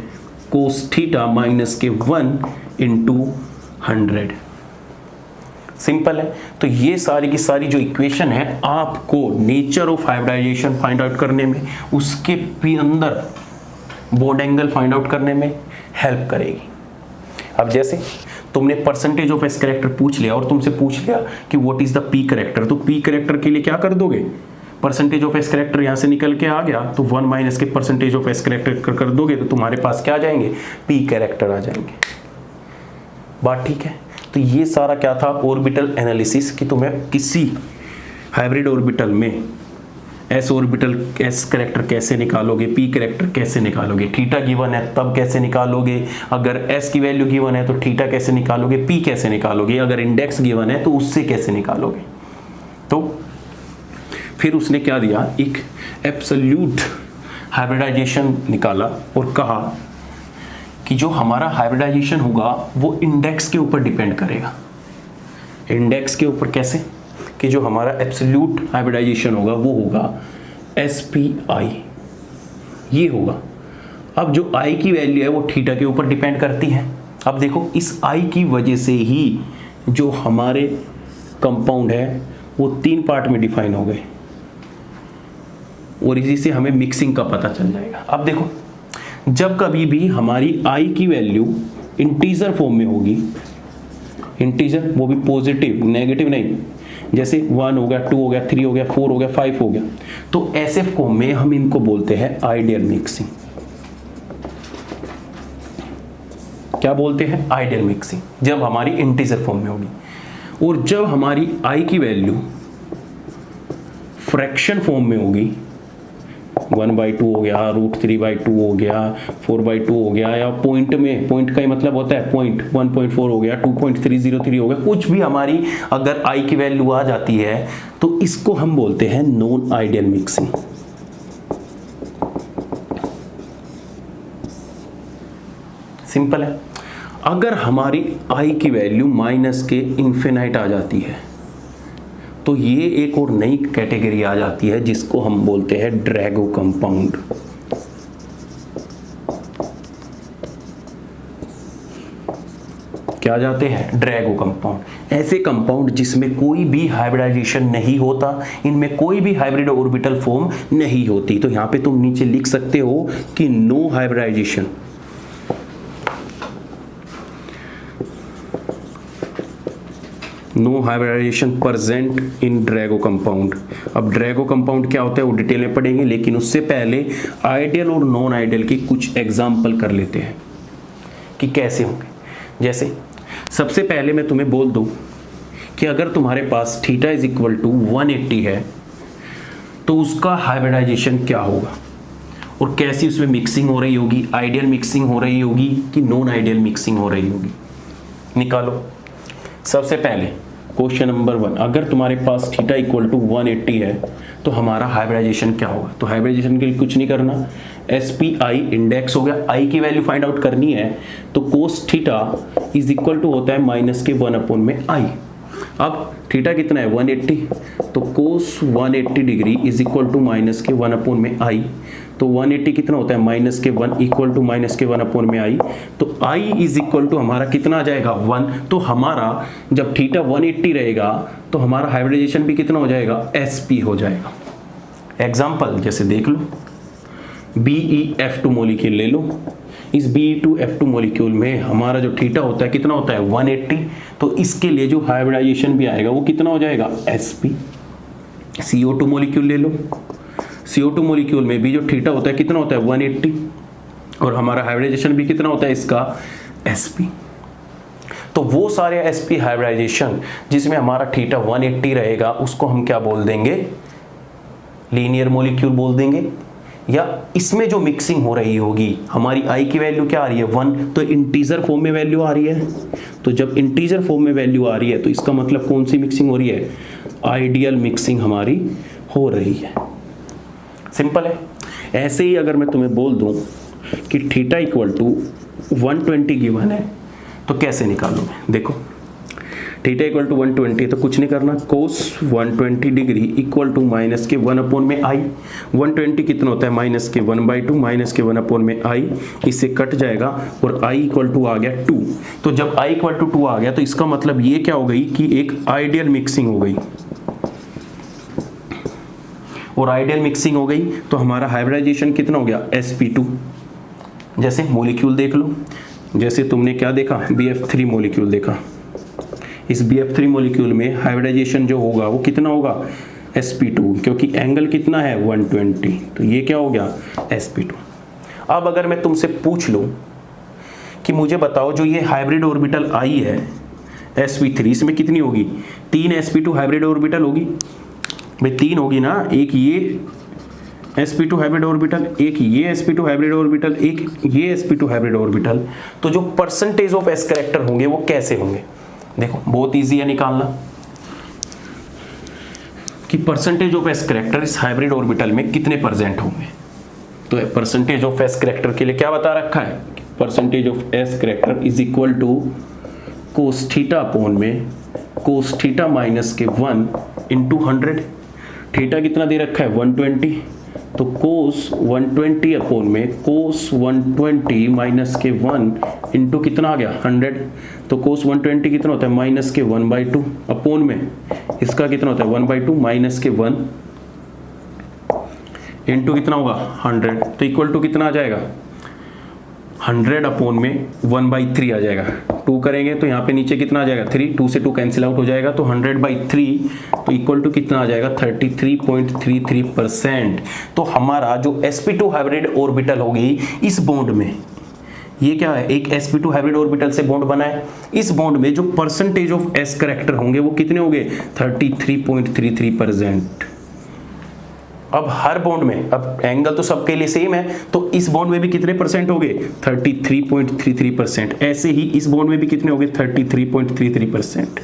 कोस थीटा माइनस के 1 इंटू 100। सिंपल है। तो ये सारी की सारी जो इक्वेशन है आपको nature of hybridization find out करने में, उसके भी अंदर बॉन्ड एंगल फाइंड आउट करने में हेल्प करेगी। अब जैसे तुमने परसेंटेज ऑफ एस कैरेक्टर पूछ लिया और तुमसे पूछ लिया कि what is the P character, तो पी कैरेक्टर के लिए क्या कर दोगे, परसेंटेज ऑफ एस कैरेक्टर यहाँ से निकल के आ गया तो 1 माइनस के परसेंटेज ऑफ एस कैरेक्टर कर दोगे तो तुम्हारे पास क्या आ जाएंगे, पी कैरेक्टर आ जाएंगे। बात ठीक है। तो ये सारा क्या था, ऑर्बिटल एनालिसिस, कि तुम्हें किसी हाइब्रिड ऑर्बिटल में एस ऑर्बिटल एस कैरेक्टर कैसे निकालोगे, पी कैरेक्टर कैसे निकालोगे, थीटा गिवन है तब कैसे निकालोगे, अगर एस की वैल्यू गिवन है तो थीटा कैसे निकालोगे, पी कैसे निकालोगे, अगर इंडेक्स गिवन है तो उससे कैसे निकालोगे। तो फिर उसने क्या दिया, एक एब्सोल्यूट हाइब्रिडाइजेशन निकाला और कहा कि जो हमारा हाइब्रिडाइजेशन होगा वो इंडेक्स के ऊपर डिपेंड करेगा। इंडेक्स के ऊपर कैसे, कि जो हमारा एब्सोल्यूट हाइब्रिडाइजेशन होगा वो होगा SPI, ये होगा। अब जो आई की वैल्यू है वो थीटा के ऊपर डिपेंड करती है। अब देखो इस आई की वजह से ही जो हमारे कंपाउंड है वो 3 पार्ट में डिफाइन हो गए और इसी से हमें मिक्सिंग का पता चल जाएगा। अब देखो जब कभी भी हमारी आई की वैल्यू इंटीजर फॉर्म में होगी, इंटीजर वो भी पॉजिटिव, नेगेटिव नहीं, जैसे 1 हो गया, 2 हो गया, 3 हो गया, 4 हो गया, 5 हो गया, तो ऐसे फॉर्म में हम इनको बोलते हैं आइडियल मिक्सिंग। क्या बोलते हैं? आइडियल मिक्सिंग, जब हमारी इंटीजर फॉर्म में होगी। और जब हमारी आई की वैल्यू फ्रैक्शन फॉर्म में होगी, 1/2 हो गया, √3/2 हो गया, 4/2 हो गया, या पॉइंट में, पॉइंट का ही मतलब होता है पॉइंट, 1.4 हो गया, 2.303 हो गया, कुछ भी हमारी अगर आई की वैल्यू आ जाती है तो इसको हम बोलते हैं नॉन आइडियल मिक्सिंग। सिंपल है। अगर हमारी आई की वैल्यू माइनस के इन्फिनाइट आ जाती है तो ये एक और नई कैटेगरी आ जाती है जिसको हम बोलते हैं ड्रैगो कंपाउंड। क्या जाते हैं? Drago compound. ऐसे कंपाउंड जिसमें कोई भी हाइब्रिडाइजेशन नहीं होता, इनमें कोई भी हाइब्रिड ऑर्बिटल फॉर्म नहीं होती। तो यहां पे तुम नीचे लिख सकते हो कि no hybridization, no hybridization present in Drago compound. अब ड्रैगो कंपाउंड क्या होता है वो डिटेल में पढ़ेंगे, लेकिन उससे पहले आइडियल और नॉन आइडियल की कुछ एग्जाम्पल कर लेते हैं कि कैसे होंगे। जैसे सबसे पहले मैं तुम्हें बोल दूं कि अगर तुम्हारे पास थीटा इज इक्वल टू 180 है तो उसका हाइब्रिडाइजेशन क्या होगा और कैसी उसमें मिक्सिंग हो रही होगी, आइडियल मिक्सिंग हो रही होगी कि नॉन आइडियल मिक्सिंग हो रही होगी। निकालो। सबसे पहले क्वेश्चन नंबर 1, अगर तुम्हारे पास थीटा इक्वल टू 180 है तो हमारा हाइब्रिडाइजेशन क्या होगा? तो हाइब्रिडाइजेशन के लिए कुछ नहीं करना, SPI इंडेक्स हो गया, आई की वैल्यू फाइंड आउट करनी है तो cos theta is equal to होता है माइनस के 1/i। अब थीटा कितना है? 180, तो cos 180 degree is equal to minus के 1/i। तो 180 कितना होता है? माइनस के 1 इक्वल टू माइनस के 1/i। तो i इज इक्वल टू हमारा कितना आ जाएगा? 1। तो हमारा जब थीटा 180 रहेगा तो हमारा हाइब्रिडाइजेशन भी कितना हो जाएगा? sp हो जाएगा। एग्जाम्पल जैसे देख लो, BeF2 मॉलिक्यूल ले लो। इस Be2F2 मॉलिक्यूल में हमारा जो थीटा होता है कितना होता है? 180। तो इसके लिए जो हाइब्रिडाइजेशन भी आएगा वो कितना हो जाएगा? sp। CO2 मॉलिक्यूल ले लो। CO2 मॉलिक्यूल में भी जो थीटा होता है कितना होता है? 180 और हमारा हाइब्रिडाइजेशन भी कितना होता है इसका? sp। तो वो सारे sp हाइब्रिडाइजेशन जिसमें हमारा थीटा 180 रहेगा उसको हम क्या बोल देंगे? लीनियर मॉलिक्यूल बोल देंगे। या इसमें जो मिक्सिंग हो रही होगी, हमारी आई की वैल्यू क्या आ रही है? 1, तो इंटीजर फॉर्म में वैल्यू आ रही है। तो जब इंटीजर फॉर्म में वैल्यू आ रही है तो इसका मतलब कौन सी मिक्सिंग हो रही है? आइडियल मिक्सिंग हमारी हो रही है। सिंपल है। ऐसे ही अगर मैं तुम्हें बोल दूं कि थीटा इक्वल टू 120 गिवन है तो कैसे निकालूंगा? देखो थीटा इक्वल टू 120 तो कुछ नहीं करना, कोस 120 डिग्री इक्वल टू माइनस के 1/i। 120 कितना होता है? माइनस के 1/2 माइनस के 1/i। इससे कट जाएगा और i इक्वल टू आ गया 2। तो जब i इक्वल टू 2 आ गया तो इसका मतलब ये क्या हो गई कि एक आइडियल मिक्सिंग हो गई। और आइडियल मिक्सिंग हो गई तो हमारा हाइब्रिडाइजेशन कितना हो गया? sp2। जैसे मॉलिक्यूल देख लो, जैसे तुमने क्या देखा? BF3 मॉलिक्यूल देखा। इस BF3 मॉलिक्यूल में हाइब्रिडाइजेशन जो होगा वो कितना होगा? sp2, क्योंकि एंगल कितना है? 120, तो ये क्या हो गया? sp2। अब अगर मैं तुमसे पूछ लूं कि मुझे बताओ जो ये हाइब्रिड ऑर्बिटल आई है sp3, इसमें कितनी होगी? 3 sp2 हाइब्रिड ऑर्बिटल होगी भाई, 3 होगी ना। एक ये sp2 हाइब्रिड ऑर्बिटल, एक ये sp2 हाइब्रिड ऑर्बिटल, एक ये sp2 हाइब्रिड ऑर्बिटल। तो जो परसेंटेज ऑफ s कैरेक्टर होंगे वो कैसे होंगे? देखो बहुत इजी है निकालना कि परसेंटेज ऑफ s कैरेक्टर इस हाइब्रिड ऑर्बिटल में कितने प्रेजेंट होंगे। तो परसेंटेज ऑफ s कैरेक्टर के लिए क्या बता रखा है? Percentage of s character is equal to cos theta upon में कोस थीटा माइनस के 1 इंटू 100। थीटा कितना दे रखा है? 120, तो कोस 120 अपोन में कोस 120 माइनस के 1 इंटू कितना आ गया 100। तो कोस 120 कितना होता है माइनस के 1/2 अपोन में इसका कितना होता है 1/2 माइनस के 1 इंटू कितना होगा 100। तो इक्वल टू कितना आ जाएगा 100 अपोन में 1/3 आ जाएगा। 2 करेंगे तो यहाँ पे नीचे कितना आ जाएगा 3, 2 से 2 कैंसिल आउट हो जाएगा तो 100/3 तो इक्वल टू कितना आ जाएगा 33.33%। तो हमारा जो sp2 हाइब्रिड ऑर्बिटल होगी इस बॉन्ड में, ये क्या है एक sp2 हाइब्रिड ऑर्बिटल से बॉन्ड बना है, इस बॉन्ड में जो परसेंटेज ऑफ s कैरेक्टर होंगे वो कितने होंगे 33.33%। अब हर बॉन्ड में, अब एंगल तो सबके लिए सेम है तो इस बॉन्ड में भी कितने परसेंट हो गए 33.33%। ऐसे ही इस बॉन्ड में भी कितने हो गए 33.33%।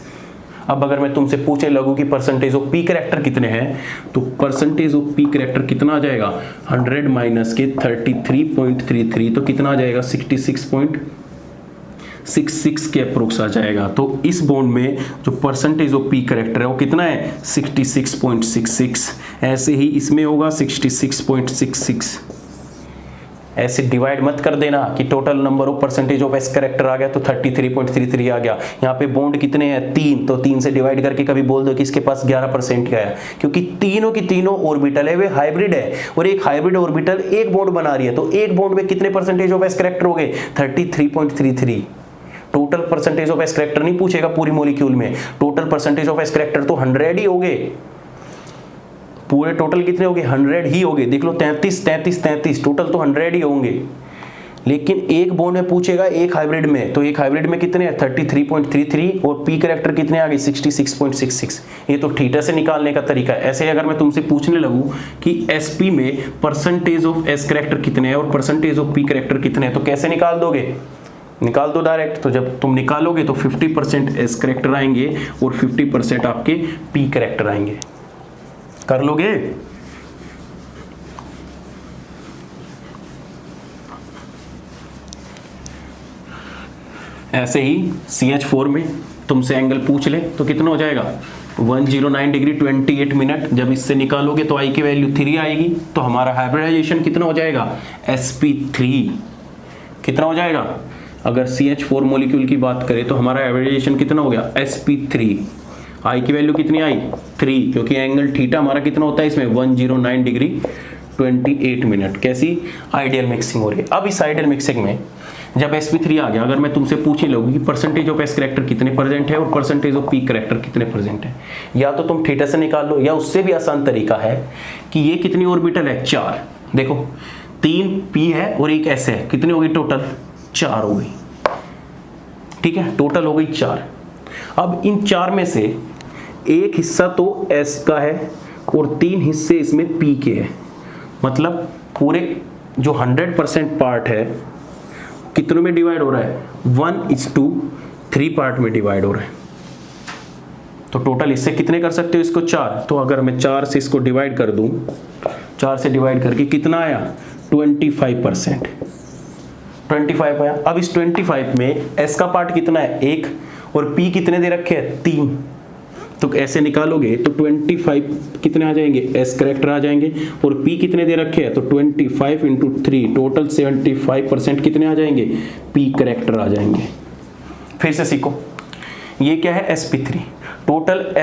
अब अगर मैं तुमसे पूछने लगूं कि परसेंटेज ऑफ पी कैरेक्टर कितने हैं तो परसेंटेज ऑफ पी कैरेक्टर कितना आ जाएगा 100 माइनस के 33.33 तो कितना आ जाएगा 66.66 के अप्रोक्स आ जाएगा। तो इस बॉन्ड में जो परसेंटेज ऑफ पी कैरेक्टर है वो कितना है 66.66। ऐसे ही इसमें होगा 66.66। ऐसे डिवाइड मत कर देना कि total number of percentage of s character आ गया तो 33.33 आ गया। यहाँ पे बॉन्ड कितने हैं 3, तो 3 से डिवाइड करके कभी बोल दो कि इसके पास 11% का है, क्योंकि तीनों की तीनों ऑर्बिटल है वे हाइब्रिड है और एक हाइब्रिड ऑर्बिटल एक बॉन्ड बना रही है। तो एक बॉन्ड में कितने परसेंटेज ऑफ एस कैरेक्टर हो गए 33.33। Total percentage of s character नहीं पूछेगा पूरी मॉलिक्यूल में, total percentage of s character तो 100 ही हो गए। पूरे टोटल कितने हो गए 100 ही हो गए। देख लो 33 टोटल तो 100 ही होंगे। लेकिन एक बॉन्ड में पूछेगा एक हाइब्रिड में, तो एक हाइब्रिड में कितने हैं 33.33 और पी कैरेक्टर कितने आ गए 66.66। ये तो थीटा से निकालने का तरीका है। ऐसे अगर मैं तुमसे पूछने लगूं कि एसपी में परसेंटेज ऑफ एस कैरेक्टर कितने हैं और परसेंटेज ऑफ पी कैरेक्टर कितने हैं तो कैसे निकाल दोगे, निकाल दो डायरेक्ट। तो जब तुम निकालोगे तो 50% एस कैरेक्टर आएंगे और 50% आपके पी कैरेक्टर आएंगे। कर लोगे? ऐसे ही CH4 में तुमसे एंगल पूछ ले तो कितना हो जाएगा 109 डिग्री 28 मिनट। जब इससे निकालोगे तो आई की वैल्यू 3 आएगी। तो हमारा हाइब्रिडाइजेशन कितना हो जाएगा sp3 कितना हो जाएगा। अगर CH4 मॉलिक्यूल की बात करें तो हमारा हाइब्रिडाइजेशन कितना हो गया sp3। आई की वैल्यू कितनी आई 3, क्योंकि एंगल थीटा हमारा कितना होता है इसमें 109 डिग्री 28 मिनट। कैसी आइडियल मिक्सिंग हो रही है। अब इस आइडियल मिक्सिंग में जब sp3 आ गया, अगर मैं तुमसे पूछने लगूँ कि परसेंटेज ऑफ एस कैरेक्टर कितने प्रेजेंट है और परसेंटेज ऑफ पी कैरेक्टर कितने प्रेजेंट है, या तो तुम थीटा से निकाल लो या उससे भी आसान तरीका है कि ये कितनी ऑर्बिटल है 4। देखो 3 p है और एक s है, कितनी हो गई टोटल 4 हो गई। ठीक है, टोटल हो गई 4। अब इन 4 में से एक हिस्सा तो S का है और 3 हिस्से इसमें P के हैं। मतलब पूरे जो 100% पार्ट है कितनों में डिवाइड हो रहा है 1:3 पार्ट में डिवाइड हो रहा है। तो टोटल इससे कितने कर सकते हो इसको 4। तो अगर मैं 4 से इसको डिवाइड कर दूं, 4 से डिवाइड करके कितना आया 25%, 25 आया। अब इस 25 में S का पार्ट कितना है 1 और P कितने दे रखे हैं 3। तो ऐसे निकालोगे तो 25 कितने आ जाएंगे S कैरेक्टर आ जाएंगे और P कितने दे रखे हैं तो 25 × 3 टोटल 75% कितने आ जाएंगे P कैरेक्टर आ जाएंगे। फिर से सीखो, ये क्या है sp3। Total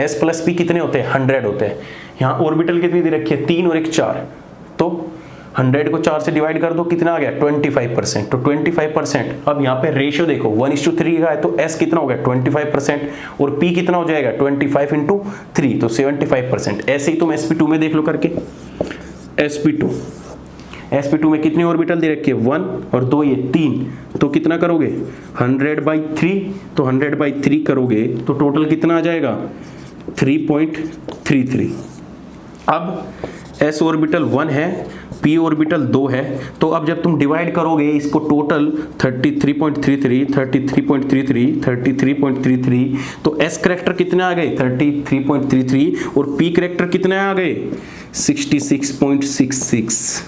S plus P कितने होते हैं 100 होते हैं। यहाँ ऑर्बिटल कितनी दे रखी है 3 और एक 4, तो 100 को 4 से डिवाइड कर दो कितना आ गया 25%। तो 25%। अब यहाँ पे रेशियो देखो 1:3 का है तो S कितना हो गया 25% और P कितना हो जाएगा 25 × 3 तो 75%। ऐसे ही तुम sp2 में देख लो करके। sp2 में कितनी ऑर्बिटल दे रखी है 1 और 2 ये 3, तो कितना करोगे 100/3। तो 100/3 करोगे तो टोटल कितना आ जाएगा 3.33। अब S ऑर्बिटल 1 है, P ऑर्बिटल 2 है। तो अब जब तुम डिवाइड करोगे इसको टोटल 33.33 तो S कैरेक्टर कितने आ गए 33.33 और P कैरेक्टर कितने आ गए 66.66।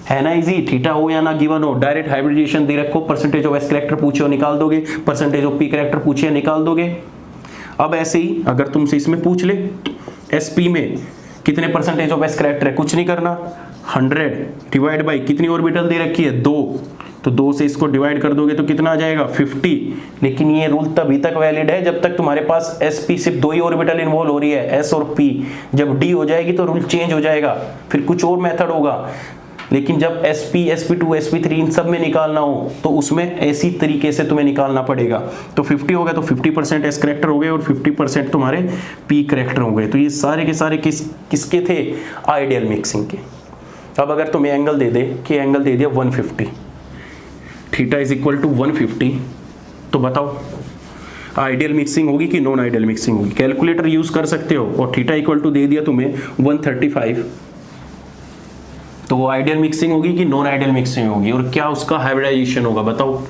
है ना इजी। थीटा हो या ना गिवन हो, डायरेक्ट हाइब्रिडाइजेशन दे रखो, परसेंटेज ऑफ S कैरेक्टर पूछे हो निकाल दोगे, परसेंटेज ऑफ P कैरेक्टर पूछे निकाल दोगे। अब ऐसे ही अगर तुमसे इसमें पूछ ले sp में कितने परसेंटेज ऑफ एस करेक्टर है, कुछ नहीं करना, 100 डिवाइड बाई कितनी ऑर्बिटल दे रखी है 2, तो 2 से इसको डिवाइड कर दोगे तो कितना आ जाएगा 50। लेकिन ये रूल तभी तक वैलिड है जब तक तुम्हारे पास एस पी सिर्फ 2 ही ऑर्बिटल इन्वॉल्व हो रही है, एस और पी। जब डी हो जाएगी तो रूल चेंज हो जाएगा, फिर कुछ और मेथड होगा। लेकिन जब sp sp2 sp3 इन सब में निकालना हो तो उसमें ऐसी तरीके से तुम्हें निकालना पड़ेगा। तो 50 हो गया तो 50% एस करेक्टर हो गए और 50% तुम्हारे पी करेक्टर हो गए। तो ये सारे के सारे किसके थे, आइडियल मिक्सिंग के। अब अगर तुम्हें एंगल दे दे कि एंगल दे दिया 150, थीटा इज इक्वल टू 150, तो बताओ आइडियल मिक्सिंग होगी कि नॉन आइडियल मिक्सिंग होगी। कैलकुलेटर यूज कर सकते हो और थीटा इक्वल टू दे दिया तुम्हें 135, तो वो आइडियल मिक्सिंग होगी कि नॉन आइडियल मिक्सिंग होगी, और क्या उसका हाइब्रिडाइजेशन होगा बताओ।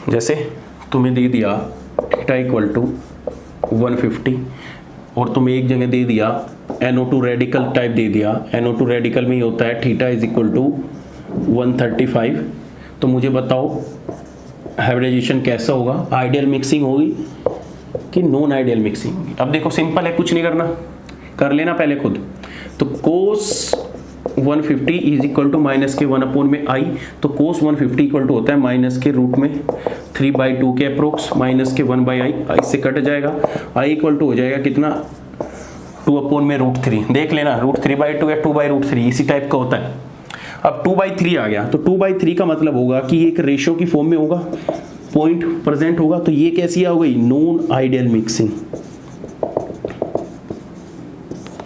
जैसे तुम्हें दे दिया थीटा इक्वल टू 150 और तुम्हें एक जगह दे दिया NO2 रेडिकल टाइप दे दिया, NO2 रेडिकल में ही होता है थीटा इज इक्वल टू 135, तो मुझे बताओ हाइब्रिडाइजेशन कैसा होगा, आइडियल मिक्सिंग होगी कि नॉन आइडियल मिक्सिंग होगी। अब देखो सिंपल है, कुछ नहीं करना, कर लेना पहले खुद। तो cos 150 is equal to minus के 1 अपॉन में आई, तो cos 150 इक्वल टू होता है माइनस के रूट में 3/2 के अप्रोक्स माइनस के 1/i, आई से कट जाएगा, i इक्वल टू हो जाएगा कितना 2 अपॉन में √3। देख लेना √3/2 या 2/√3 इसी टाइप का होता है। अब 2/3 आ गया, तो 2/3 का मतलब होगा कि एक रेशियो की फॉर्म में होगा, पॉइंट प्रेजेंट होगा, तो ये कैसी हो गई, नॉन आइडियल मिक्सिंग।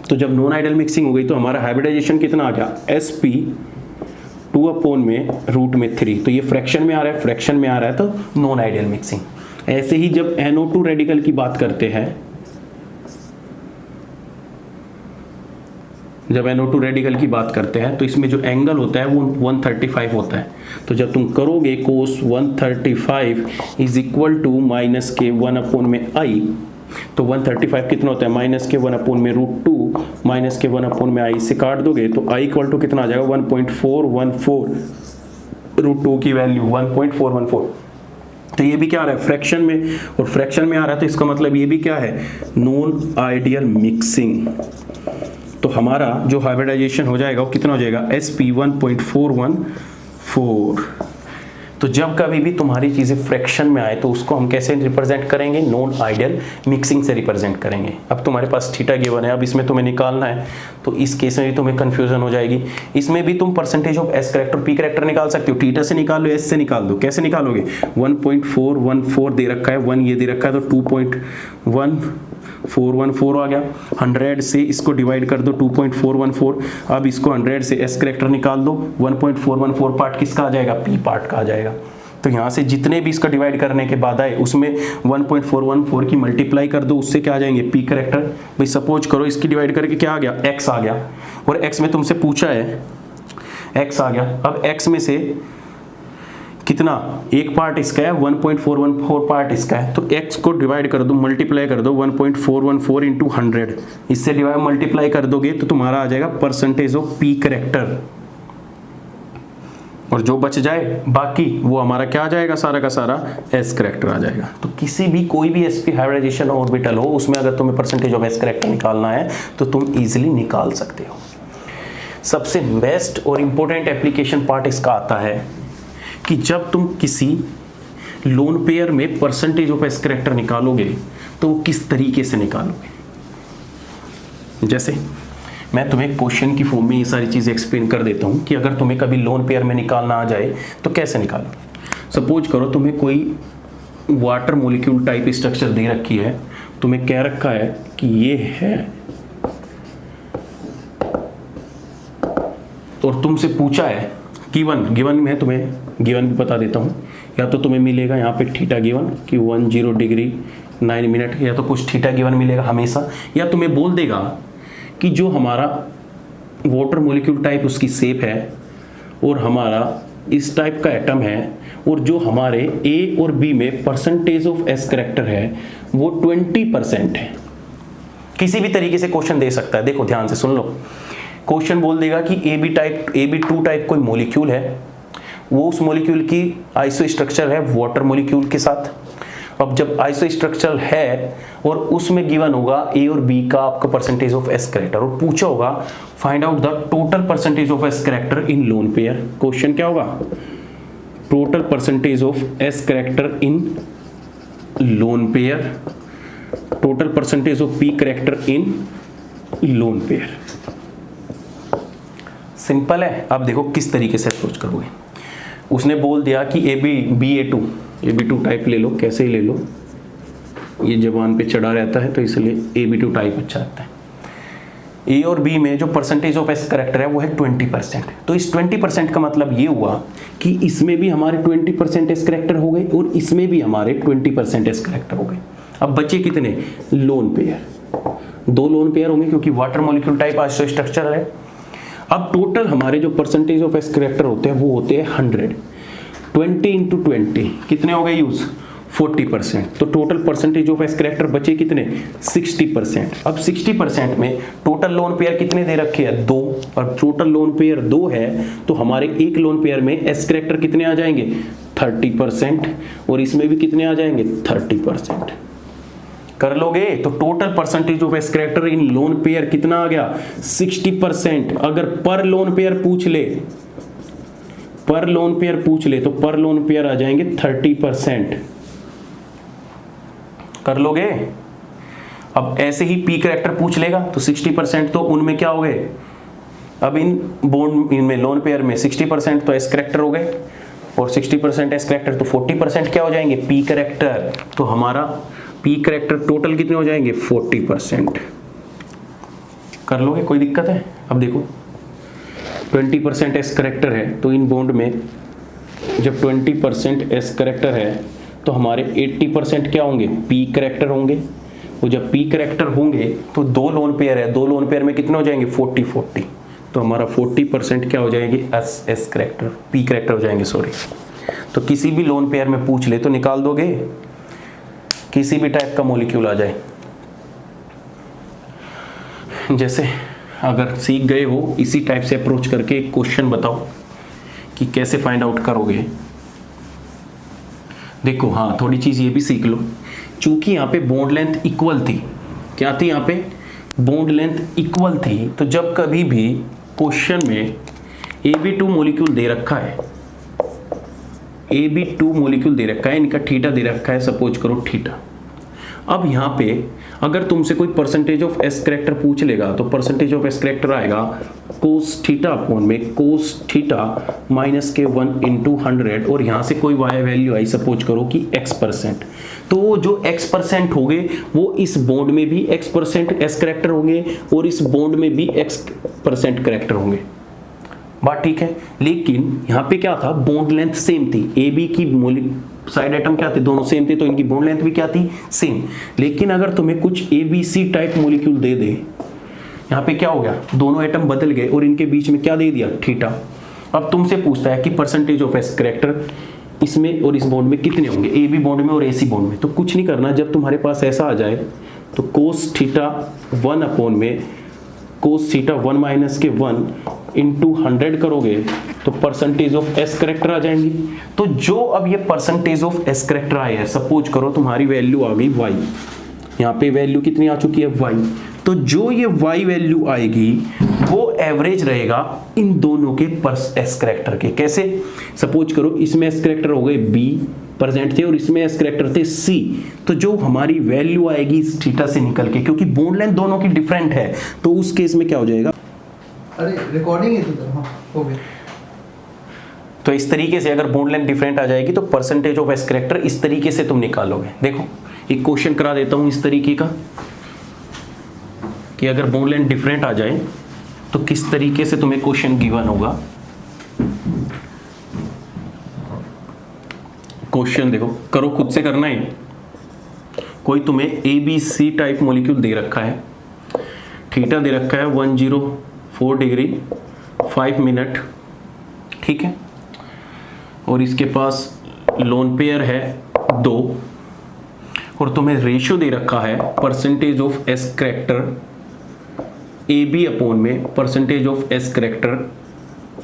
तो जब नॉन आइडियल मिक्सिंग हो गई तो हमारा हाइब्रिडाइजेशन कितना आ गया, sp 2 अपॉन में √3, तो ये फ्रैक्शन में आ रहा है, फ्रैक्शन में आ रहा है तो नॉन आइडियल मिक्सिंग। ऐसे ही जब NO2 रेडिकल की बात करते हैं, जब NO2 रेडिकल की बात करते हैं तो इसमें जो एंगल होता है वो 135 होता है। तो जब तुम करोगे cos 135 is equal to minus के 1 अपॉन में i, तो 135 कितना होता है, माइनस के 1 अपॉन में √2 माइनस के 1 अपॉन में i से काट दोगे तो i इक्वल टू कितना आ जाएगा 1.414, √2 की वैल्यू 1.414। तो ये भी क्या आ रहा है, फ्रैक्शन में, और फ्रैक्शन में आ रहा है तो इसका मतलब ये भी क्या है, नॉन आइडियल मिक्सिंग। तो हमारा जो हाइब्रिडाइजेशन हो जाएगा वो कितना हो जाएगा, sp 1.414। तो जब कभी भी तुम्हारी चीज़ें फ्रैक्शन में आए तो उसको हम कैसे रिप्रेजेंट करेंगे, नॉन आइडियल मिक्सिंग से रिप्रेजेंट करेंगे। अब तुम्हारे पास थीटा गिवन है, अब इसमें तुम्हें निकालना है, तो इस केस में भी तुम्हें कंफ्यूजन हो जाएगी। इसमें भी तुम percentage of s character P character निकाल सकते हो, थीटा से निकाल लो, एस से निकाल दो। कैसे निकालोगे, 1.414 दे रखा है, 1 ये दे रखा है, तो 2.1414 आ गया। 100 से इसको डिवाइड कर दो 2.414, अब इसको 100 से एस करेक्टर निकाल दो, 1.414 पार्ट किसका आ जाएगा, पी पार्ट का आ जाएगा। तो यहाँ से जितने भी इसका डिवाइड करने के बाद आए उसमें 1.414 की मल्टीप्लाई कर दो, उससे क्या आ जाएंगे, पी करेक्टर। भाई सपोज करो इसकी डिवाइड करके क्या आ गया, एक्स आ गया, और एक्स में तुमसे पूछा है एक्स आ गया। अब एक्स में से कितना, एक पार्ट इसका है, 1.414 पार्ट इसका है, तो x को डिवाइड कर दो, मल्टीप्लाई कर दो 1.414 इंटू 100, इससे डिवाइड मल्टीप्लाई कर दोगे तो तुम्हारा आ जाएगा परसेंटेज ऑफ पी करेक्टर, और जो बच जाए बाकी वो हमारा क्या आ जाएगा, सारा का सारा एस करेक्टर आ जाएगा। तो किसी भी कोई भी sp हाइब्रिडाइजेशन ऑर्बिटल हो उसमें अगर तुम्हें परसेंटेज ऑफ एस करेक्टर निकालना है तो तुम इजीली निकाल सकते हो। सबसे बेस्ट और इंपॉर्टेंट एप्लीकेशन पार्ट इसका आता है कि जब तुम किसी लोन पेयर में परसेंटेज ऑफ एस करेक्टर निकालोगे तो वो किस तरीके से निकालोगे। जैसे मैं तुम्हें क्वेश्चन की फॉर्म में ये सारी चीज़ें एक्सप्लेन कर देता हूँ कि अगर तुम्हें कभी लोन पेयर में निकालना आ जाए तो कैसे निकालोगे। सपोज करो तुम्हें कोई वाटर मॉलिक्यूल टाइप स्ट्रक्चर दे रखी है, तुम्हें कह रखा है कि ये है, और तुमसे पूछा है गिवन में, तुम्हें गिवन भी बता देता हूँ, या तो तुम्हें मिलेगा यहाँ पे थीटा गिवन कि 10 डिग्री 9 मिनट, या तो कुछ थीटा गिवन मिलेगा हमेशा, या तुम्हें बोल देगा कि जो हमारा वाटर मॉलिक्यूल टाइप उसकी शेप है और हमारा इस टाइप का एटम है, और जो हमारे ए और बी में परसेंटेज ऑफ एस करेक्टर है वो 20% है। किसी भी तरीके से क्वेश्चन दे सकता है, देखो ध्यान से सुन लो। क्वेश्चन बोल देगा कि AB2 टाइप कोई मॉलिक्यूल है, वो उस मॉलिक्यूल की आइसो स्ट्रक्चर है वाटर मॉलिक्यूल के साथ, अब जब आइसो स्ट्रक्चरल है और उसमें गिवन होगा ए और बी का आपका परसेंटेज ऑफ एस करेक्टर और पूछा होगा find out the total percentage of s character in lone pair, question क्या होगा, total percentage of s character in lone pair, total percentage of P character in lone pair. Simple है। अब देखो किस तरीके से अप्रोच करोगे। उसने बोल दिया कि AB2 टाइप ले लो, कैसे ही ले लो, ये जबान पे चढ़ा रहता है तो इसलिए AB2 टाइप अच्छा लगता है। ए और बी में जो परसेंटेज ऑफ एस करेक्टर है वो है 20%। तो इस 20% का मतलब ये हुआ कि इसमें भी हमारे 20% एस करेक्टर हो गए और इसमें भी हमारे 20% एस करेक्टर हो गए। अब बचे कितने, लोन पेयर, 2 लोन पेयर होंगे क्योंकि water molecule type iso structure है। अब टोटल हमारे जो परसेंटेज ऑफ एस करेक्टर होते हैं वो होते हैं 100, 20 इंटू 20 कितने हो गए यूज, 40%। तो total percentage of s character बचे कितने, 60%। अब 60% में टोटल लोन पेयर कितने दे रखे हैं, 2, और टोटल लोन पेयर 2 है तो हमारे एक लोन पेयर में एस करेक्टर कितने आ जाएंगे, 30%, और इसमें भी कितने आ जाएंगे, 30%। कर लोगे तो total percentage of s character in lone pair कितना आ गया, 60%। अगर पर लोन पेयर पूछ ले तो पर लोन पेयर आ जाएंगे 30%। कर लोगे। अब ऐसे ही पी करेक्टर पूछ लेगा तो 60% तो उनमें क्या हो गए, अब इन बॉन्ड इनमें लोन पेयर में 60% तो एस करेक्टर हो गए और 60% एस करेक्टर तो 40% क्या हो जाएंगे, पी करेक्टर। तो हमारा पी करेक्टर टोटल कितने हो जाएंगे, 40%। कर लोगे, कोई दिक्कत है। अब देखो 20% एस करेक्टर है तो इन बॉन्ड में जब 20% एस करेक्टर है तो हमारे 80% क्या होंगे, पी करेक्टर होंगे। और जब पी करेक्टर होंगे तो 2 लोन पेयर है, 2 लोन पेयर में कितने हो जाएंगे, 40-40। तो हमारा 40% क्या हो जाएंगे, एस करेक्टर, पी करेक्टर हो जाएंगे, सॉरी। तो किसी भी लोन पेयर में पूछ ले तो निकाल दोगे, किसी भी टाइप का मॉलिक्यूल आ जाए। जैसे अगर सीख गए हो इसी टाइप से अप्रोच करके एक क्वेश्चन बताओ कि कैसे फाइंड आउट करोगे। देखो हाँ, थोड़ी चीज ये भी सीख लो, चूंकि यहाँ पे बॉन्ड लेंथ इक्वल थी, क्या थी यहाँ पे, बॉन्ड लेंथ इक्वल थी। तो जब कभी भी क्वेश्चन में AB2 मॉलिक्यूल दे रखा है, AB2 मॉलिक्यूल दे रखा है, इनका थीटा दे रखा है, सपोज करो थीटा। अब यहाँ पे अगर तुमसे कोई परसेंटेज ऑफ एस करेक्टर पूछ लेगा तो परसेंटेज ऑफ एस करेक्टर आएगा कोस थीटा अपॉन में कोस थीटा माइनस के 1 इंटू 100, और यहाँ से कोई वाई वैल्यू आई, सपोज करो कि x%। तो जो x% होंगे वो इस बॉन्ड में भी x% एस करेक्टर होंगे और इस बॉन्ड में भी x% करेक्टर होंगे। बात ठीक है। लेकिन यहाँ पे क्या था, बॉन्ड लेंथ सेम थी, ए बी की साइड एटम क्या थे, दोनों सेम थे, तो इनकी बॉन्ड लेंथ भी क्या थी, सेम। लेकिन अगर तुम्हें कुछ ABC टाइप मॉलिक्यूल दे दे, यहाँ पे क्या हो गया, दोनों एटम बदल गए और इनके बीच में क्या दे दिया, थीटा। अब तुमसे पूछता है कि परसेंटेज ऑफ एस करेक्टर इसमें और इस बॉन्ड में कितने होंगे, AB बॉन्ड में और AC बॉन्ड में। तो कुछ नहीं करना, जब तुम्हारे पास ऐसा आ जाए तो कोस थीटा 1 अपॉन में कोस थीटा 1 माइनस के 1 इंटू 100 करोगे तो परसेंटेज ऑफ एस करेक्टर आ जाएंगी। तो जो अब ये परसेंटेज ऑफ एस करेक्टर आए हैं, सपोज करो तुम्हारी वैल्यू आ गई y, यहाँ पे वैल्यू कितनी आ चुकी है, y। तो जो ये y वैल्यू आएगी वो एवरेज रहेगा इन दोनों के एस करेक्टर के। कैसे, सपोज करो इसमें एस करेक्टर हो गए b प्रेजेंट थे और इसमें एस करेक्टर थे c, तो जो हमारी वैल्यू आएगी इस थीटा से निकल के, क्योंकि बॉन्ड लेंथ दोनों की डिफरेंट है, तो उस केस में क्या हो जाएगा, अरे रिकॉर्डिंग है तो हाँ हो गया। तो इस तरीके से अगर बॉन्ड लेंथ डिफरेंट आ जाएगी तो परसेंटेज ऑफ एस करेक्टर इस तरीके से तुम निकालोगे। देखो एक क्वेश्चन करा देता हूं इस तरीके का कि अगर बॉन्ड लेंथ डिफरेंट आ जाए तो किस तरीके से तुम्हें क्वेश्चन गिवन होगा। क्वेश्चन देखो, करो खुद से करना है। कोई तुम्हें ABC टाइप मॉलिक्यूल दे रखा है, थीटा दे रखा है 104 डिग्री 5 मिनट, ठीक है, और इसके पास लोन पेयर है 2, और तुम्हें रेशियो दे रखा है percentage of s character AB upon में percentage of s character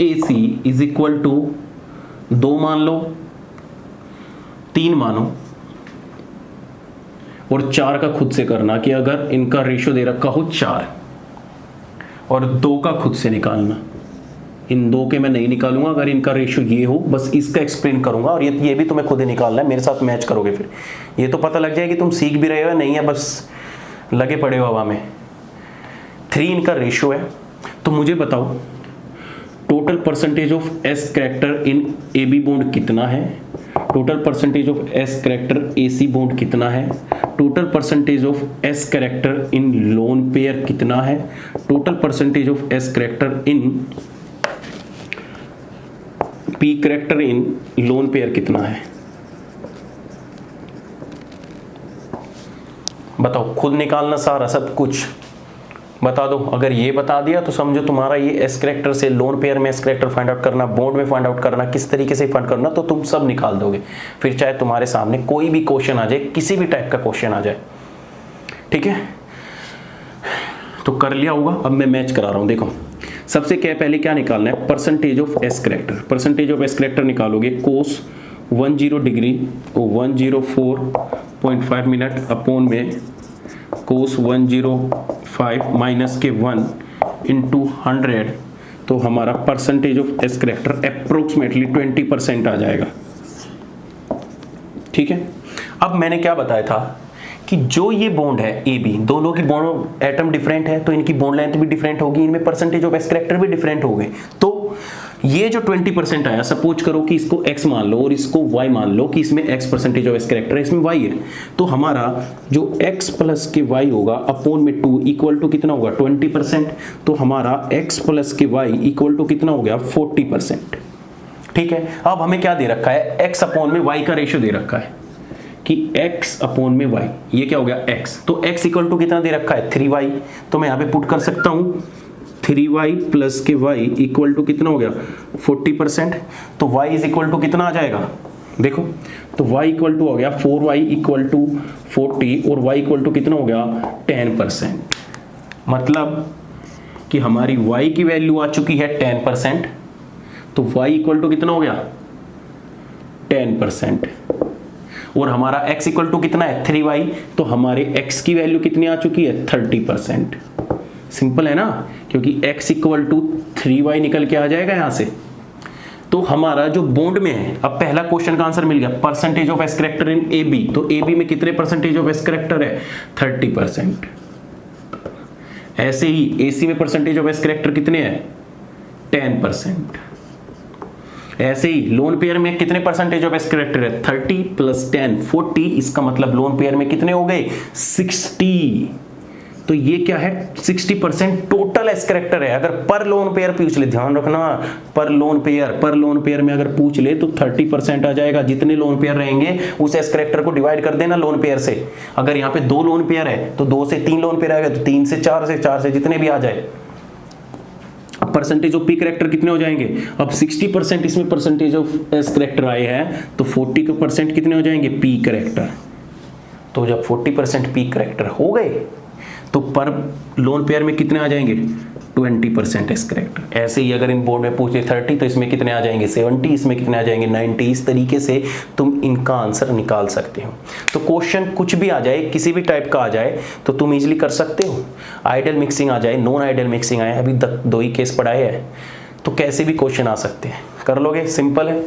AC is equal to 2 मान लो, 3 मानो, और 4 का खुद से करना कि अगर इनका रेशियो दे रखा हो 4 और 2 का खुद से निकालना। इन 2 के मैं नहीं निकालूंगा, अगर इनका रेशियो ये हो बस इसका एक्सप्लेन करूंगा और ये भी तुम्हें खुद ही निकालना है, मेरे साथ मैच करोगे फिर ये तो पता लग जाएगी तुम सीख भी रहे हो या नहीं है, बस लगे पड़े हो हवा में। 3 इनका रेशियो है। तो मुझे बताओ total percentage of s character in a b bond कितना है, total percentage of s character a c bond कितना है, total percentage of s character in lone pair कितना है, total percentage of s character in p character in lone pair कितना है। बताओ, खुद निकालना सारा सब कुछ बता दो। अगर ये बता दिया तो समझो तुम्हारा ये एस कैरेक्टर से लोन पेयर में एस कैरेक्टर फाइंड आउट करना, बॉन्ड में फाइंड आउट करना, किस तरीके से फाइंड करना, तो तुम सब निकाल दोगे। फिर चाहे तुम्हारे सामने कोई भी क्वेश्चन आ जाए, किसी भी टाइप का क्वेश्चन आ जाए, ठीक है। तो कर लिया होगा। अब मैं मैच करा रहा हूं। देखो सबसे पहले क्या निकालना है, percentage of s character. Percentage of s character निकालोगे कोस 10 डिग्री 104.5 मिनट अपॉन में कोस 105 माइनस के 1 इंटू 100, तो हमारा percentage of s character approximately 20% आ जाएगा, ठीक है। अब मैंने क्या बताया था कि जो ये बॉन्ड है ए बी, दोनों की बॉन्ड एटम डिफरेंट है तो इनकी बॉन्ड लेंथ भी डिफरेंट होगी, इनमें परसेंटेज ऑफ एस कैरेक्टर भी डिफरेंट होंगे। तो ये जो 20% आया, सपोज करो कि इसको x मान लो और इसको y मान लो कि इसमें x percentage of s character है, इसमें y है, तो हमारा जो x प्लस के y होगा अपॉन में 2 इक्वल टू कितना होगा 20%। तो हमारा x प्लस के y इक्वल टू कितना हो गया 40%, ठीक है। अब हमें क्या दे रखा है, x अपॉन में y का रेशियो दे रखा है कि x अपॉन में y, ये क्या हो गया x, तो x इक्वल टू कितना दे रखा है 3y, तो मैं यहाँ पे पुट कर सकता हूँ 3y प्लस के y इक्वल टू कितना हो गया 40%। तो y इज इक्वल टू कितना आ जाएगा, देखो तो y इक्वल टू हो गया 4y इक्वल टू 40 और y इक्वल टू कितना हो गया 10%। मतलब कि हमारी y की वैल्यू आ चुकी है 10%, तो y इक्वल टू कितना हो गया 10%, और हमारा x इक्वल टू कितना है 3y, तो हमारे x की वैल्यू कितनी आ चुकी है 30%। सिंपल है ना, क्योंकि x इक्वल टू 3y निकल के आ जाएगा यहां से। तो हमारा जो बॉन्ड में है, अब पहला क्वेश्चन का आंसर मिल गया, percentage of s character in a b, तो ए बी में कितने परसेंटेज ऑफ एस कैरेक्टर है 30%। ऐसे ही AC में परसेंटेज ऑफ एस कैरेक्टर कितने हैं 10%। ऐसे ही लोन पेयर में कितने परसेंटेज ऑफ एस कैरेक्टर है 30 प्लस 10 40, इसका मतलब लोन पेयर में कितने हो गए 60। तो ये क्या है 60% टोटल एस कैरेक्टर है। अगर पर लोन पेयर पूछ ले, ध्यान रखना, पर लोन पेयर में अगर पूछ ले तो 30% आ जाएगा। जितने लोन पेयर रहेंगे उस एस कैरेक्टर को डिवाइड कर देना लोन पेयर से। अगर यहाँ पे 2 लोन पेयर है तो 2 से 3 लोन पेयर आएगा, तो 3 से 4 से 4 से जितने भी आ जाए। परसेंटेज ऑफ पी कैरेक्टर कितने हो जाएंगे, अब 60% इसमें परसेंटेज ऑफ एस कैरेक्टर आए हैं, तो 40% कितने हो जाएंगे पी कैरेक्टर। तो जब 40% पी कैरेक्टर हो गए तो पर लोन पेयर में कितने आ जाएंगे 20% एस कैरेक्टर। ऐसे ही अगर इन बोर्ड में पूछे 30 तो इसमें कितने आ जाएंगे 70, इसमें कितने आ जाएंगे 90। इस तरीके से तुम इनका आंसर निकाल सकते हो। तो क्वेश्चन कुछ भी आ जाए, किसी भी टाइप का आ जाए तो तुम इजीली कर सकते हो। आइडियल मिक्सिंग आ जाए, नॉन आइडियल मिक्सिंग आए, अभी 2 ही केस पढ़ाए हैं, तो कैसे भी क्वेश्चन आ सकते हैं, कर लोगे, सिंपल है।